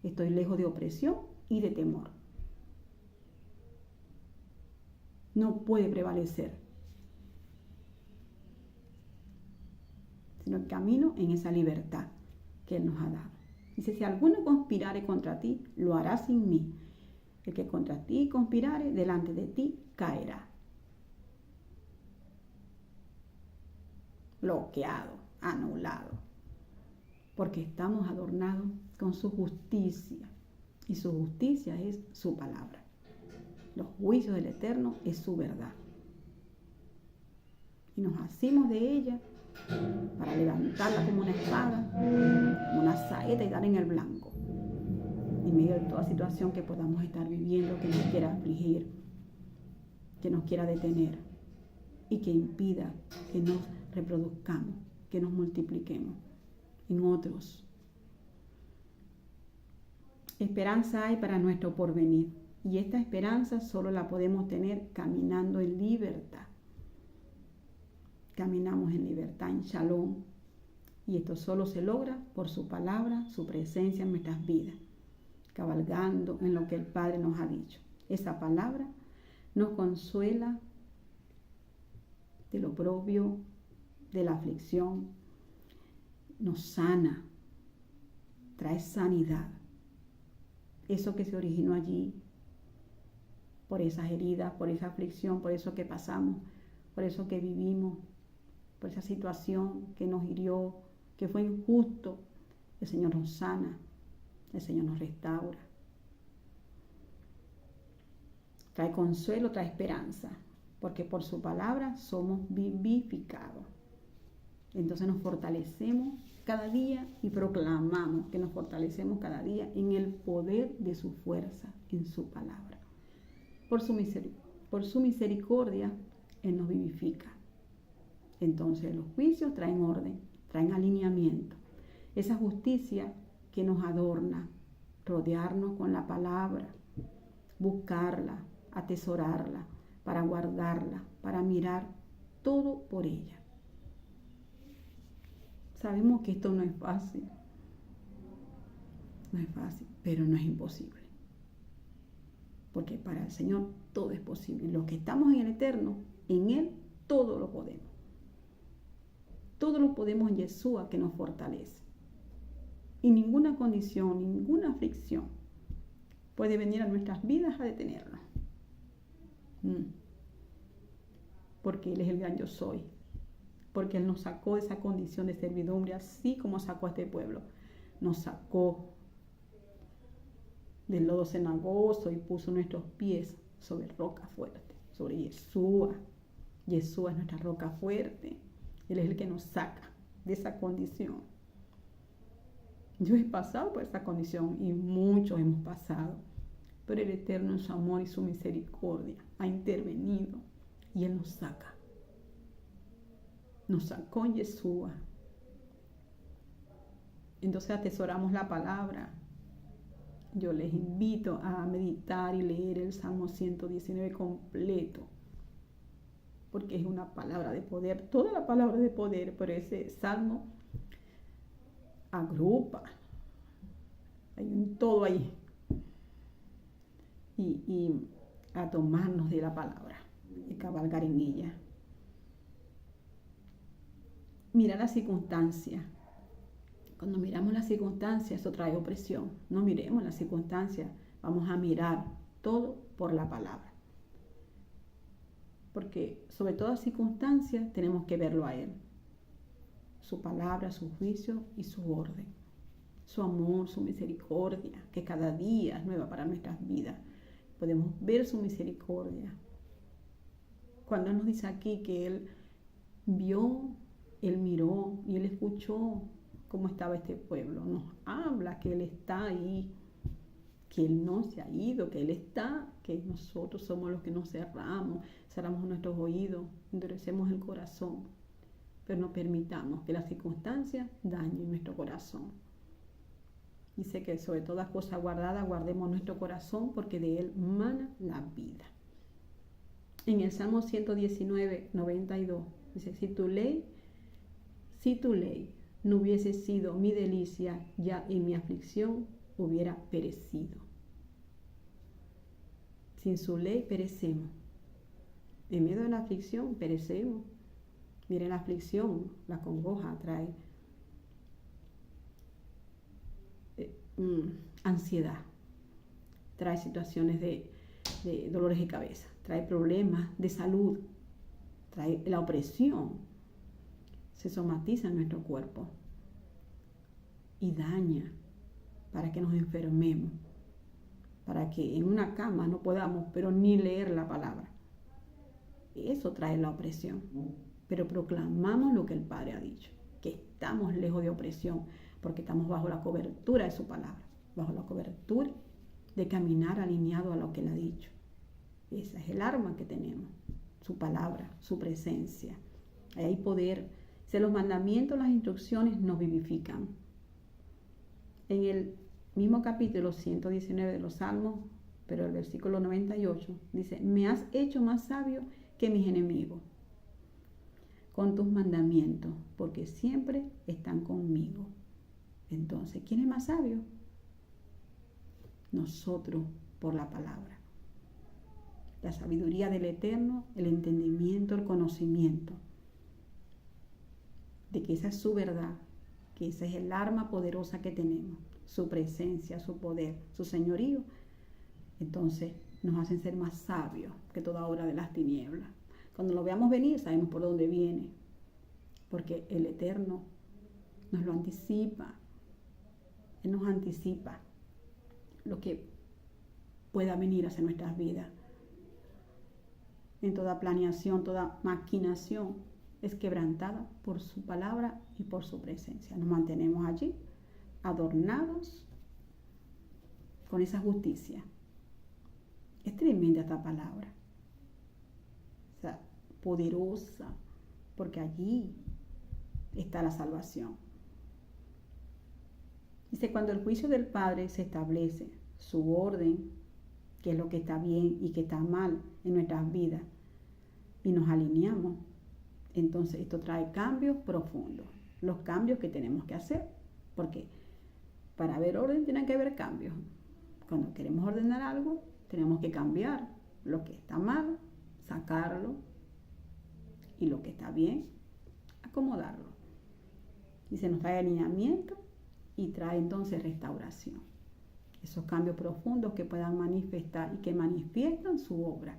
S1: estoy lejos de opresión y de temor. No puede prevalecer, sino el camino en esa libertad que Él nos ha dado. Dice, si alguno conspirare contra ti, lo hará sin mí. El que contra ti conspirare, delante de ti caerá. Bloqueado, anulado, porque estamos adornados con su justicia, y su justicia es su palabra. Los juicios del Eterno es su verdad. Y nos asimos de ella para levantarla como una espada, como una saeta y dar en el blanco, en medio de toda situación que podamos estar viviendo, que nos quiera afligir, que nos quiera detener y que impida que nos reproduzcamos, que nos multipliquemos en otros. Esperanza hay para nuestro porvenir, y esta esperanza solo la podemos tener caminando en libertad. Caminamos en libertad, en shalom, y esto solo se logra por su palabra, su presencia en nuestras vidas, cabalgando en lo que el Padre nos ha dicho. Esa palabra nos consuela del oprobio, de la aflicción, nos sana, trae sanidad. Eso que se originó allí, por esas heridas, por esa aflicción, por eso que pasamos, por eso que vivimos, por esa situación que nos hirió, que fue injusto, el Señor nos sana, el Señor nos restaura. Trae consuelo, trae esperanza, porque por su palabra somos vivificados. Entonces nos fortalecemos cada día y proclamamos que nos fortalecemos cada día en el poder de su fuerza, en su palabra. Por su misericordia, Él nos vivifica. Entonces los juicios traen orden, traen alineamiento. Esa justicia que nos adorna, rodearnos con la palabra, buscarla, atesorarla, para guardarla, para mirar todo por ella. Sabemos que esto no es fácil. No es fácil, pero no es imposible. Porque para el Señor todo es posible. Los que estamos en el Eterno, en Él todo lo podemos. Todo lo podemos en Yeshua que nos fortalece. Y ninguna condición, ninguna aflicción puede venir a nuestras vidas a detenernos. Porque Él es el gran yo soy. Porque Él nos sacó de esa condición de servidumbre, así como sacó a este pueblo. Nos sacó del lodo cenagoso y puso nuestros pies sobre roca fuerte, sobre Yeshua. Yeshua es nuestra roca fuerte. Él es el que nos saca de esa condición. Yo he pasado por esa condición y muchos hemos pasado. Pero el Eterno en su amor y su misericordia ha intervenido y Él nos saca. Nos sacó en Yeshua. Entonces atesoramos la palabra. Yo les invito a meditar y leer el Salmo 119 completo, porque es una palabra de poder, toda la palabra de poder, pero ese Salmo agrupa, hay un todo ahí, y a tomarnos de la palabra y cabalgar en ella. Mira la circunstancia. Cuando miramos las circunstancias, eso trae opresión. No miremos las circunstancias, vamos a mirar todo por la palabra. Porque sobre todas circunstancias tenemos que verlo a Él. Su palabra, su juicio y su orden. Su amor, su misericordia, que cada día es nueva para nuestras vidas. Podemos ver su misericordia. Cuando Él nos dice aquí que Él vio, Él miró y Él escuchó cómo estaba este pueblo, nos habla que Él está ahí, que Él no se ha ido, que Él está, que nosotros somos los que nos cerramos nuestros oídos, endurecemos el corazón, pero no permitamos que las circunstancias dañen nuestro corazón. Dice que sobre todas cosas guardadas, guardemos nuestro corazón, porque de él mana la vida. En el Salmo 119, 92, dice, si tu ley no hubiese sido mi delicia, ya en mi aflicción hubiera perecido. Sin su ley perecemos. En medio de la aflicción perecemos. Miren, la aflicción, la congoja trae ansiedad, trae situaciones de dolores de cabeza, trae problemas de salud, trae la opresión, se somatiza en nuestro cuerpo y daña para que nos enfermemos, para que en una cama no podamos, pero ni leer la palabra. Eso trae la opresión. Pero proclamamos lo que el Padre ha dicho, que estamos lejos de opresión, porque estamos bajo la cobertura de su palabra, bajo la cobertura de caminar alineado a lo que Él ha dicho. Esa es el arma que tenemos, su palabra, su presencia. Ahí hay poder. Si los mandamientos, las instrucciones nos vivifican. En el mismo capítulo 119 de los Salmos, pero el versículo 98, dice, me has hecho más sabio que mis enemigos con tus mandamientos, porque siempre están conmigo. Entonces, ¿quién es más sabio? Nosotros, por la palabra. La sabiduría del Eterno, el entendimiento, el conocimiento de que esa es su verdad, que esa es el arma poderosa que tenemos, su presencia, su poder, su señorío. Entonces nos hacen ser más sabios que toda obra de las tinieblas. Cuando lo veamos venir, sabemos por dónde viene, porque el Eterno nos lo anticipa. Él nos anticipa lo que pueda venir hacia nuestras vidas. En toda planeación, toda maquinación es quebrantada por su palabra y por su presencia. Nos mantenemos allí, adornados con esa justicia. Es tremenda esta palabra. O sea, poderosa, porque allí está la salvación. Dice, cuando el juicio del Padre se establece, su orden, que es lo que está bien y que está mal en nuestras vidas, y nos alineamos, entonces esto trae cambios profundos, los cambios que tenemos que hacer, porque para haber orden tiene que haber cambios. Cuando queremos ordenar algo, tenemos que cambiar lo que está mal, sacarlo, y lo que está bien, acomodarlo. Y se nos trae alineamiento y trae entonces restauración. Esos cambios profundos que puedan manifestar y que manifiestan su obra,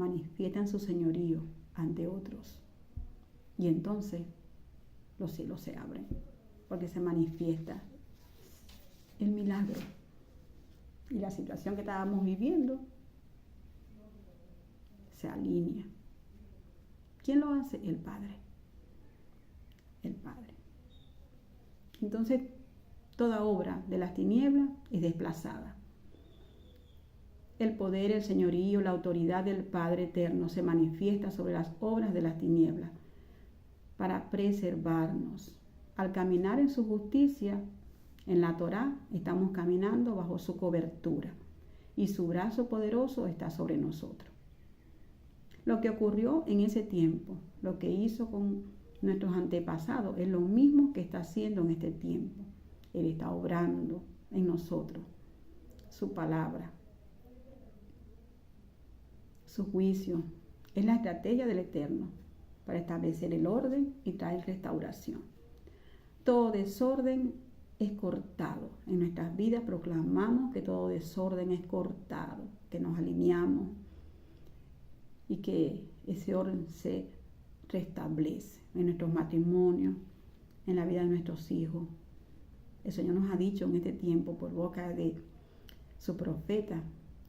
S1: manifiestan su señorío ante otros. Y entonces los cielos se abren, porque se manifiesta el milagro. Y la situación que estábamos viviendo se alinea. ¿Quién lo hace? El Padre. El Padre. Entonces, toda obra de las tinieblas es desplazada. El poder, el señorío, la autoridad del Padre eterno se manifiesta sobre las obras de las tinieblas para preservarnos. Al caminar en su justicia, en la Torá, estamos caminando bajo su cobertura y su brazo poderoso está sobre nosotros. Lo que ocurrió en ese tiempo, lo que hizo con nuestros antepasados, es lo mismo que está haciendo en este tiempo. Él está obrando en nosotros su palabra. Su juicio es la estrategia del Eterno para establecer el orden y traer restauración. Todo desorden es cortado. En nuestras vidas proclamamos que todo desorden es cortado, que nos alineamos y que ese orden se restablece en nuestros matrimonios, en la vida de nuestros hijos. El Señor nos ha dicho en este tiempo por boca de su profeta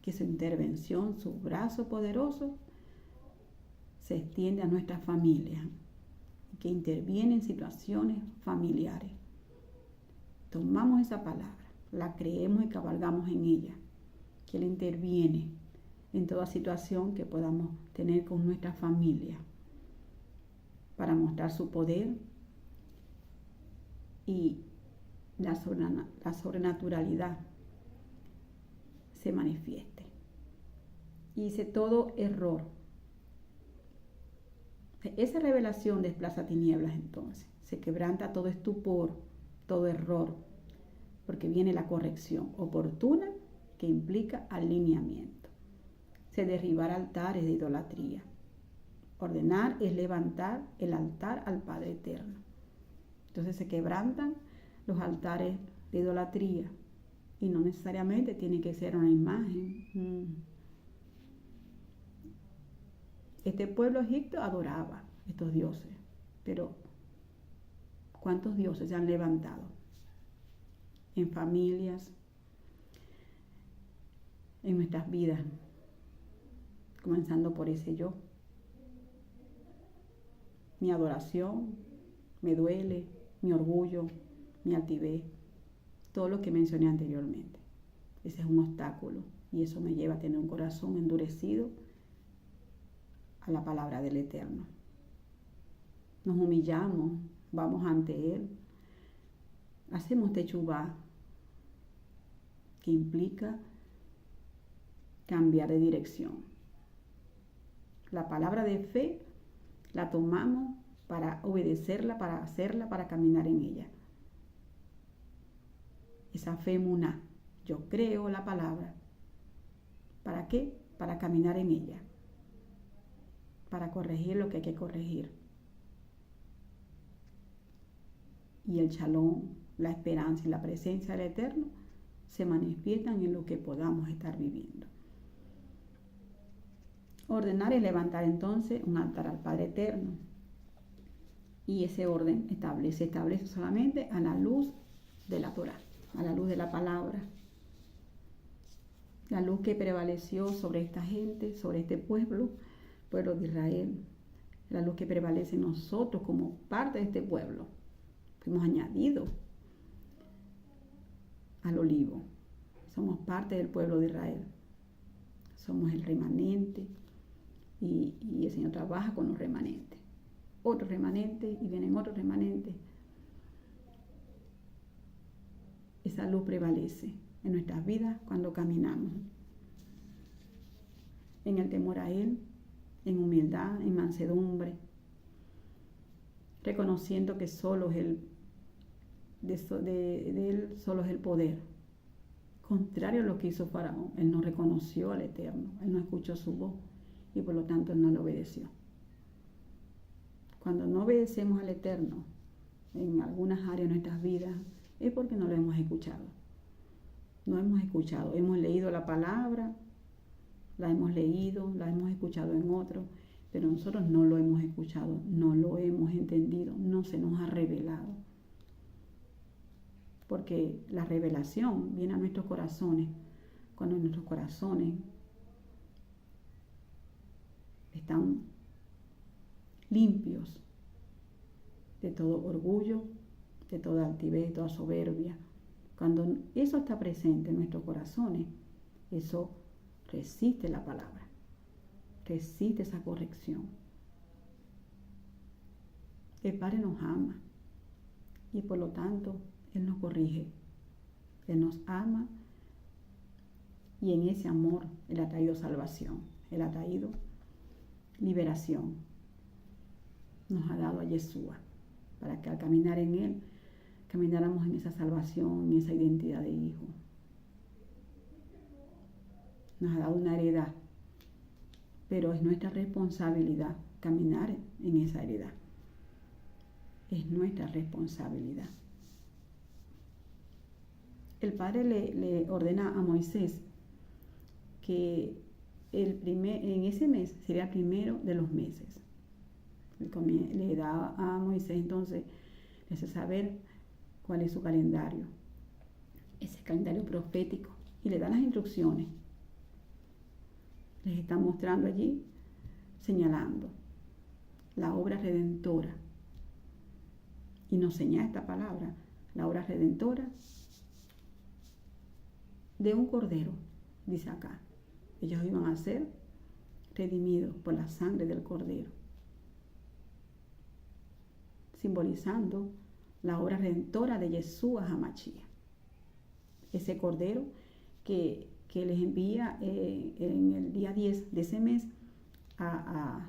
S1: que su intervención, su brazo poderoso se extiende a nuestra familia, que interviene en situaciones familiares. Tomamos esa palabra, la creemos y cabalgamos en ella, que Él interviene en toda situación que podamos tener con nuestra familia para mostrar su poder y la sobrenaturalidad se manifieste. Y dice todo error. Esa revelación desplaza tinieblas entonces. Se quebranta todo estupor, todo error, porque viene la corrección oportuna que implica alineamiento. Se derribará altares de idolatría. Ordenar es levantar el altar al Padre Eterno. Entonces se quebrantan los altares de idolatría. Y no necesariamente tiene que ser una imagen. Este pueblo egipcio adoraba estos dioses, pero ¿cuántos dioses se han levantado? En familias, en nuestras vidas, comenzando por ese yo. Mi adoración me duele, mi orgullo, mi altivez, todo lo que mencioné anteriormente. Ese es un obstáculo y eso me lleva a tener un corazón endurecido a la palabra del Eterno. Nos humillamos, vamos ante Él, hacemos techubá, que implica cambiar de dirección. La palabra de fe la tomamos para obedecerla, para hacerla, para caminar en ella. Esa fe emuná, yo creo la palabra. ¿Para qué? Para caminar en ella, para corregir lo que hay que corregir. Y el shalom, la esperanza y la presencia del Eterno se manifiestan en lo que podamos estar viviendo. Ordenar es levantar entonces un altar al Padre Eterno. Y ese orden se establece solamente a la luz de la Torá, a la luz de la palabra. La luz que prevaleció sobre esta gente, sobre este pueblo de Israel. La luz que prevalece en nosotros como parte de este pueblo. Fuimos añadidos al olivo. Somos parte del pueblo de Israel. Somos el remanente y el Señor trabaja con los remanentes. Otros remanentes y vienen otros remanentes. Esa luz prevalece en nuestras vidas cuando caminamos en el temor a Él, en humildad, en mansedumbre, reconociendo que solo es Él, de Él solo es el poder. Contrario a lo que hizo Faraón, él no reconoció al Eterno, él no escuchó su voz y por lo tanto él no le obedeció. Cuando no obedecemos al Eterno en algunas áreas de nuestras vidas es porque no lo hemos escuchado. No hemos escuchado, hemos leído la palabra, la hemos leído, la hemos escuchado en otros, pero nosotros no lo hemos escuchado, no lo hemos entendido, no se nos ha revelado. Porque la revelación viene a nuestros corazones cuando nuestros corazones están limpios de todo orgullo, de toda altivez, de toda soberbia. Cuando eso está presente en nuestros corazones, eso resiste la palabra, resiste esa corrección. El Padre nos ama y por lo tanto Él nos corrige, Él nos ama y en ese amor Él ha traído salvación, Él ha traído liberación. Nos ha dado a Yeshua para que al caminar en Él, camináramos en esa salvación, en esa identidad de hijo. Nos ha dado una heredad, pero es nuestra responsabilidad caminar en esa heredad. Es nuestra responsabilidad. El Padre le ordena a Moisés que en ese mes sería el primero de los meses. Le da a Moisés entonces, le hace saber cuál es su calendario, ese calendario profético, y le da las instrucciones. Les está mostrando allí, señalando la obra redentora. Y nos señala esta palabra, la obra redentora de un cordero, dice acá. Ellos iban a ser redimidos por la sangre del cordero, simbolizando la obra redentora de Yeshua HaMashiach. Ese cordero que les envía en el día 10 de ese mes a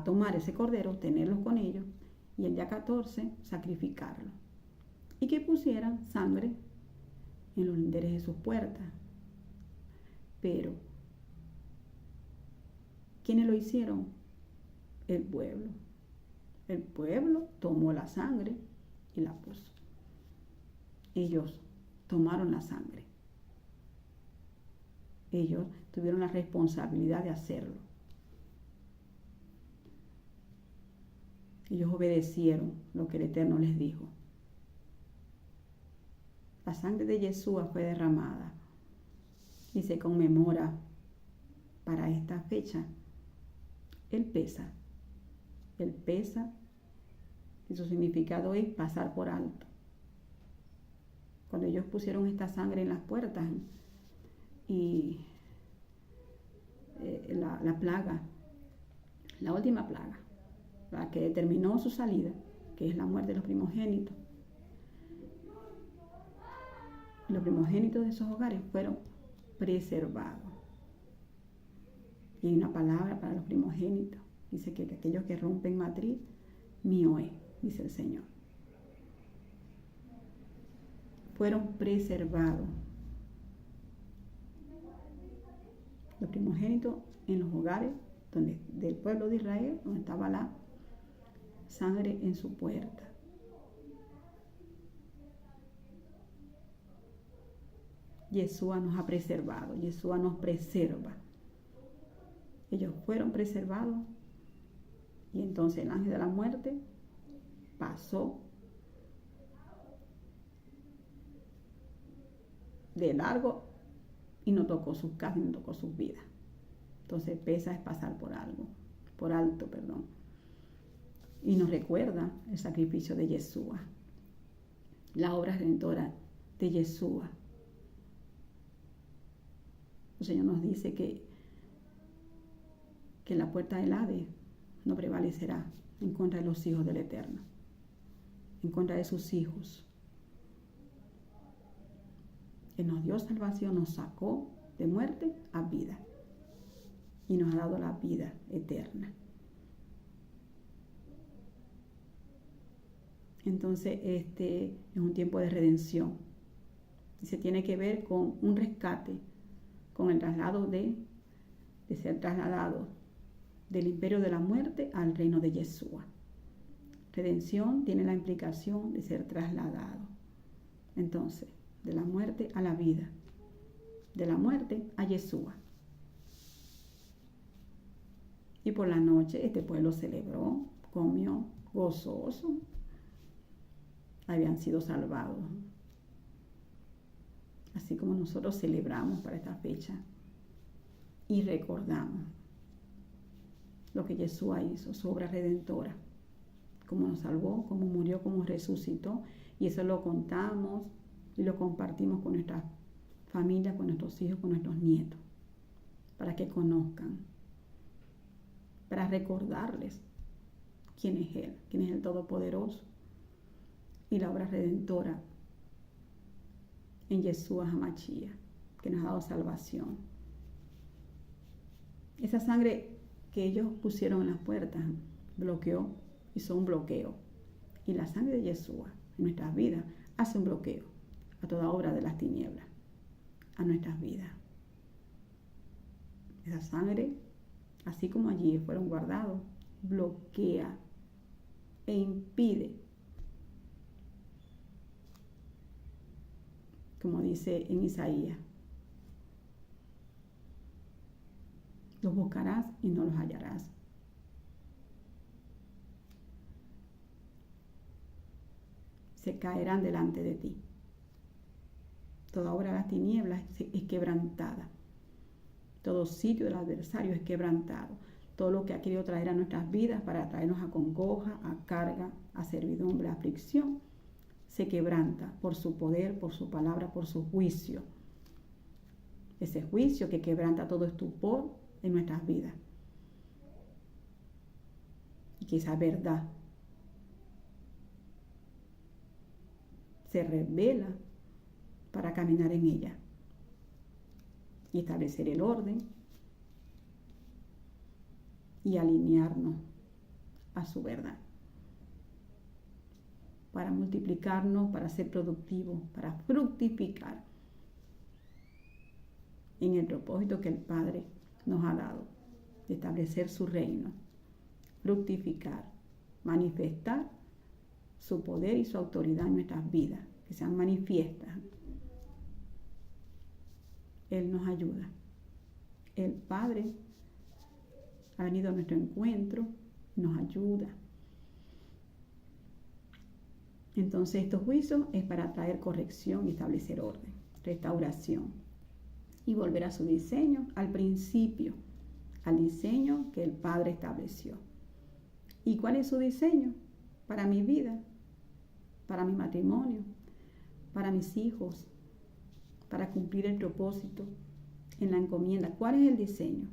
S1: tomar ese cordero, tenerlos con ellos, y el día 14 sacrificarlo. Y que pusieran sangre en los linderes de sus puertas. Pero, ¿quiénes lo hicieron? El pueblo. El pueblo tomó la sangre y la puso. Ellos tomaron la sangre. Ellos tuvieron la responsabilidad de hacerlo. Ellos obedecieron lo que el Eterno les dijo. La sangre de Yeshua fue derramada y se conmemora para esta fecha. Él pesa y su significado es pasar por alto. Cuando ellos pusieron esta sangre en las puertas y la plaga, la última plaga, la que determinó su salida, que es la muerte de los primogénitos. Los primogénitos de esos hogares fueron preservados. Y hay una palabra para los primogénitos. Dice que aquellos que rompen matriz, mío es, dice el Señor. Fueron preservados. Los primogénitos en los hogares del pueblo de Israel, donde estaba la sangre en su puerta. Yeshua nos ha preservado, Yeshua nos preserva. Ellos fueron preservados y entonces el ángel de la muerte pasó de largo y no tocó sus casas, no tocó sus vidas. Entonces pesa es pasar por alto. Y nos recuerda el sacrificio de Yeshua, la obra redentora de Yeshua. El Señor nos dice que la puerta del Hades no prevalecerá en contra de los hijos del Eterno, en contra de sus hijos. Él nos dio salvación, nos sacó de muerte a vida y nos ha dado la vida eterna. Entonces, este es un tiempo de redención y se tiene que ver con un rescate, con el traslado de ser trasladado del imperio de la muerte al reino de Yeshua. Redención tiene la implicación de ser trasladado. Entonces, de la muerte a la vida, de la muerte a Yeshua. Y por la noche este pueblo celebró, comió, gozoso. Habían sido salvados. Así como nosotros celebramos para esta fecha y recordamos lo que Yeshua hizo, su obra redentora, cómo nos salvó, cómo murió, cómo resucitó, y eso lo contamos y lo compartimos con nuestra familia, con nuestros hijos, con nuestros nietos, para que conozcan, para recordarles quién es Él, quién es el Todopoderoso y la obra redentora en Yeshua HaMashiach, que nos ha dado salvación. Esa sangre que ellos pusieron en las puertas bloqueó, hizo un bloqueo. Y la sangre de Yeshua en nuestras vidas hace un bloqueo a toda obra de las tinieblas, a nuestras vidas. Esa sangre, así como allí fueron guardados, bloquea e impide, como dice en Isaías, los buscarás y no los hallarás. Se caerán delante de ti. Toda obra de las tinieblas es quebrantada. Todo sitio del adversario es quebrantado. Todo lo que ha querido traer a nuestras vidas para traernos a congoja, a carga, a servidumbre, a aflicción, se quebranta por su poder, por su palabra, por su juicio. Ese juicio que quebranta todo estupor en nuestras vidas. Y que esa verdad se revela para caminar en ella y establecer el orden y alinearnos a su verdad, para multiplicarnos, para ser productivos, para fructificar en el propósito que el Padre nos ha dado, de establecer su reino, fructificar, manifestar su poder y su autoridad en nuestras vidas, que sean manifiestas. Él nos ayuda. El Padre ha venido a nuestro encuentro, nos ayuda. Entonces estos juicios es para traer corrección y establecer orden, restauración y volver a su diseño, al principio, al diseño que el Padre estableció. ¿Y cuál es su diseño? Para mi vida, para mi matrimonio, para mis hijos, para cumplir el propósito en la encomienda. ¿Cuál es el diseño?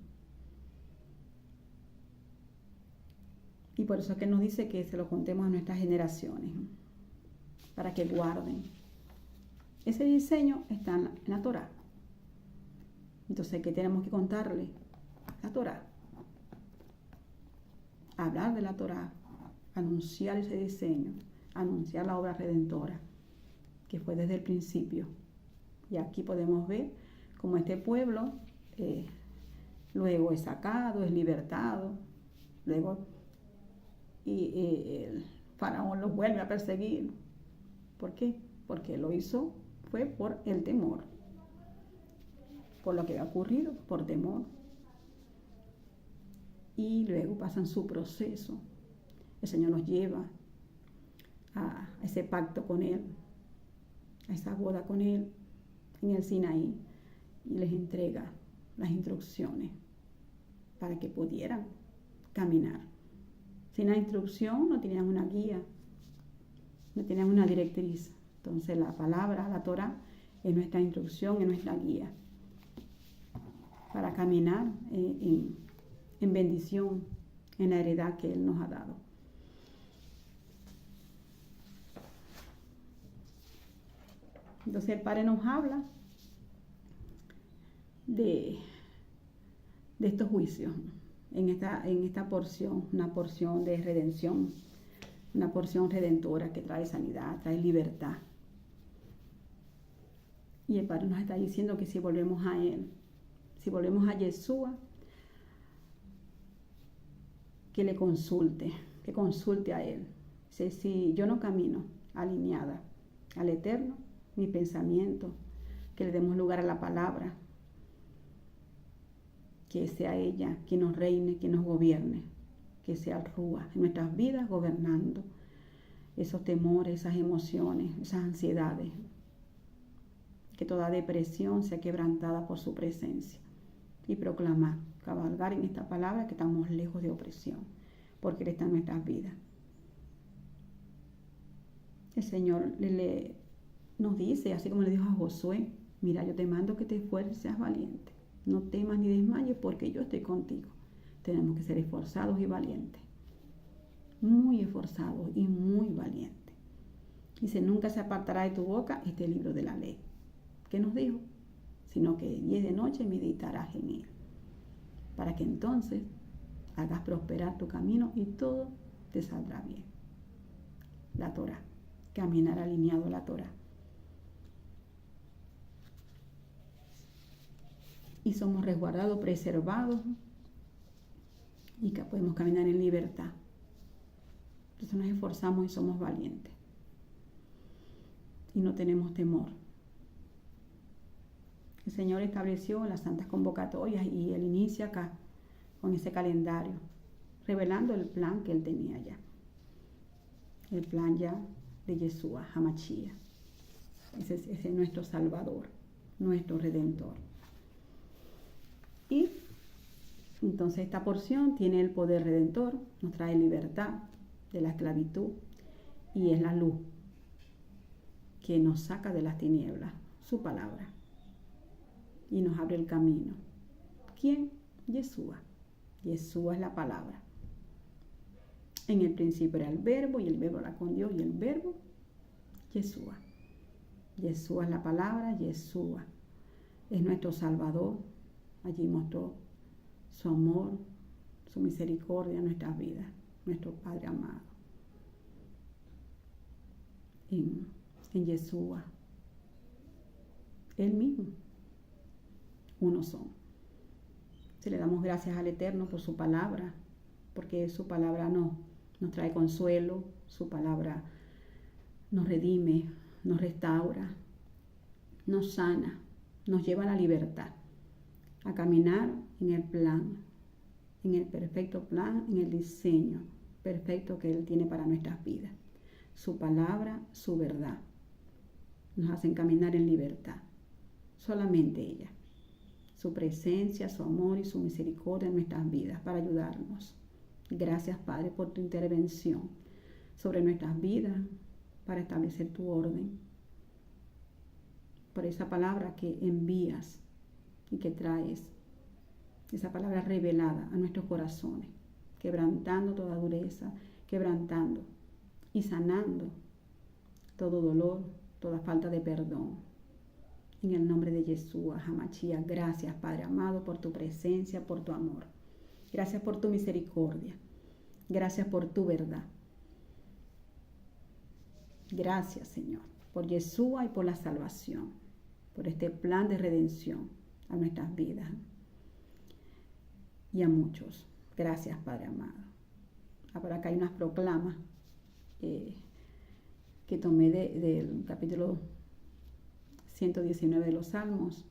S1: Y por eso es que nos dice que se lo contemos a nuestras generaciones, para que guarden. Ese diseño está en la Torá. Entonces, ¿qué tenemos que contarle? La Torá. Hablar de la Torá, anunciar ese diseño, anunciar la obra redentora, que fue desde el principio. Y aquí podemos ver cómo este pueblo luego es sacado, es libertado, luego el faraón los vuelve a perseguir. ¿Por qué? Porque lo hizo, fue por el temor, por lo que había ocurrido, por temor. Y luego pasan su proceso. El Señor los lleva a ese pacto con Él, a esa boda con Él en el Sinaí, y les entrega las instrucciones para que pudieran caminar. Sin la instrucción no tenían una guía, no tenían una directriz. Entonces la palabra, la Torá, es nuestra instrucción, es nuestra guía para caminar en bendición, en la heredad que Él nos ha dado. Entonces el Padre nos habla de estos juicios en esta porción, una porción de redención, una porción redentora que trae sanidad, trae libertad. Y el Padre nos está diciendo que si volvemos a Él, si volvemos a Yeshua, que le consulte, que consulte a Él. Si yo no camino alineada al Eterno, mi pensamiento, que le demos lugar a la palabra, que sea ella quien nos reine, quien nos gobierne, que sea el Rúa en nuestras vidas gobernando esos temores, esas emociones, esas ansiedades, que toda depresión sea quebrantada por su presencia y proclamar, cabalgar en esta palabra que estamos lejos de opresión, porque Él está en nuestras vidas. El Señor nos dice, así como le dijo a Josué, mira, yo te mando que te esfuerces, seas valiente, no temas ni desmayes porque yo estoy contigo. Tenemos que ser esforzados y valientes, muy esforzados y muy valientes. Dice, nunca se apartará de tu boca este libro de la ley. ¿Qué nos dijo? Sino que día y de noche meditarás en él, para que entonces hagas prosperar tu camino y todo te saldrá bien. La Torá, caminar alineado a la Torá. Y somos resguardados, preservados, y que podemos caminar en libertad. Entonces nos esforzamos y somos valientes. Y no tenemos temor. El Señor estableció las santas convocatorias y Él inicia acá con ese calendario, revelando el plan que Él tenía ya. El plan ya de Yeshua, Hamashia. Ese es nuestro Salvador, nuestro Redentor. Y entonces esta porción tiene el poder redentor, nos trae libertad de la esclavitud y es la luz que nos saca de las tinieblas, su palabra, y nos abre el camino. ¿Quién? Yeshua. Yeshua es la palabra. En el principio era el verbo y el verbo era con Dios y el verbo, Yeshua. Yeshua es la palabra, Yeshua es nuestro Salvador. Allí mostró su amor, su misericordia en nuestras vidas, nuestro Padre amado. En Yeshua, Él mismo, uno son. Se le damos gracias al Eterno por su palabra, porque su palabra nos trae consuelo, su palabra nos redime, nos restaura, nos sana, nos lleva a la libertad, a caminar en el plan, en el perfecto plan, en el diseño perfecto que Él tiene para nuestras vidas. Su palabra, su verdad, nos hacen caminar en libertad. Solamente ella. Su presencia, su amor y su misericordia en nuestras vidas para ayudarnos. Gracias, Padre, por tu intervención sobre nuestras vidas para establecer tu orden. Por esa palabra que envías y que traes, esa palabra revelada a nuestros corazones, quebrantando toda dureza, quebrantando y sanando todo dolor, toda falta de perdón. En el nombre de Yeshua, Hamashia, gracias, Padre amado, por tu presencia, por tu amor. Gracias por tu misericordia. Gracias por tu verdad. Gracias, Señor, por Yeshua y por la salvación, por este plan de redención a nuestras vidas y a muchos. Gracias, Padre amado. Por acá hay unas proclamas que tomé del capítulo 119 de los Salmos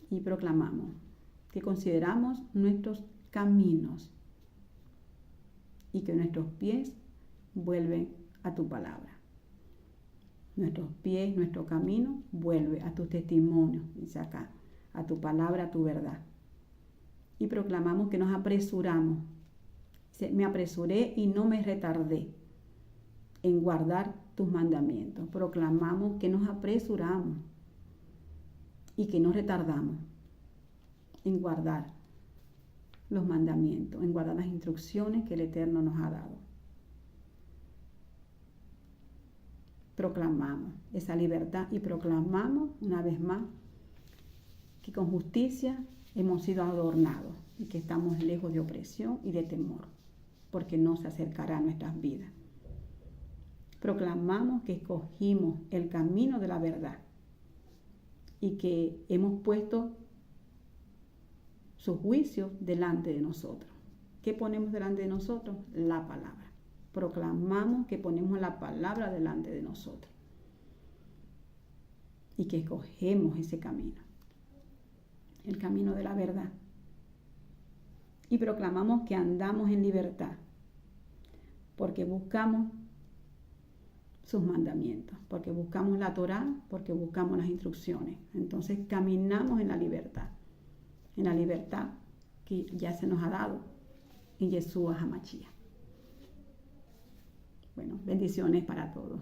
S1: y proclamamos que consideramos nuestros caminos y que nuestros pies vuelven a tu palabra. Nuestros pies, nuestro camino vuelve a tus testimonios, dice acá, a tu palabra, a tu verdad. Y proclamamos que nos apresuramos. Me apresuré y no me retardé en guardar tus mandamientos. Proclamamos que nos apresuramos y que no retardamos en guardar los mandamientos, en guardar las instrucciones que el Eterno nos ha dado. Proclamamos esa libertad y proclamamos una vez más que con justicia hemos sido adornados y que estamos lejos de opresión y de temor, porque no se acercará a nuestras vidas. Proclamamos que escogimos el camino de la verdad y que hemos puesto su juicio delante de nosotros. ¿Qué ponemos delante de nosotros? La palabra. Proclamamos que ponemos la palabra delante de nosotros y que escogemos ese camino, el camino de la verdad, y proclamamos que andamos en libertad, porque buscamos sus mandamientos, porque buscamos la Torá, porque buscamos las instrucciones. Entonces caminamos en la libertad que ya se nos ha dado en Yeshua HaMashiach. Bueno, bendiciones para todos.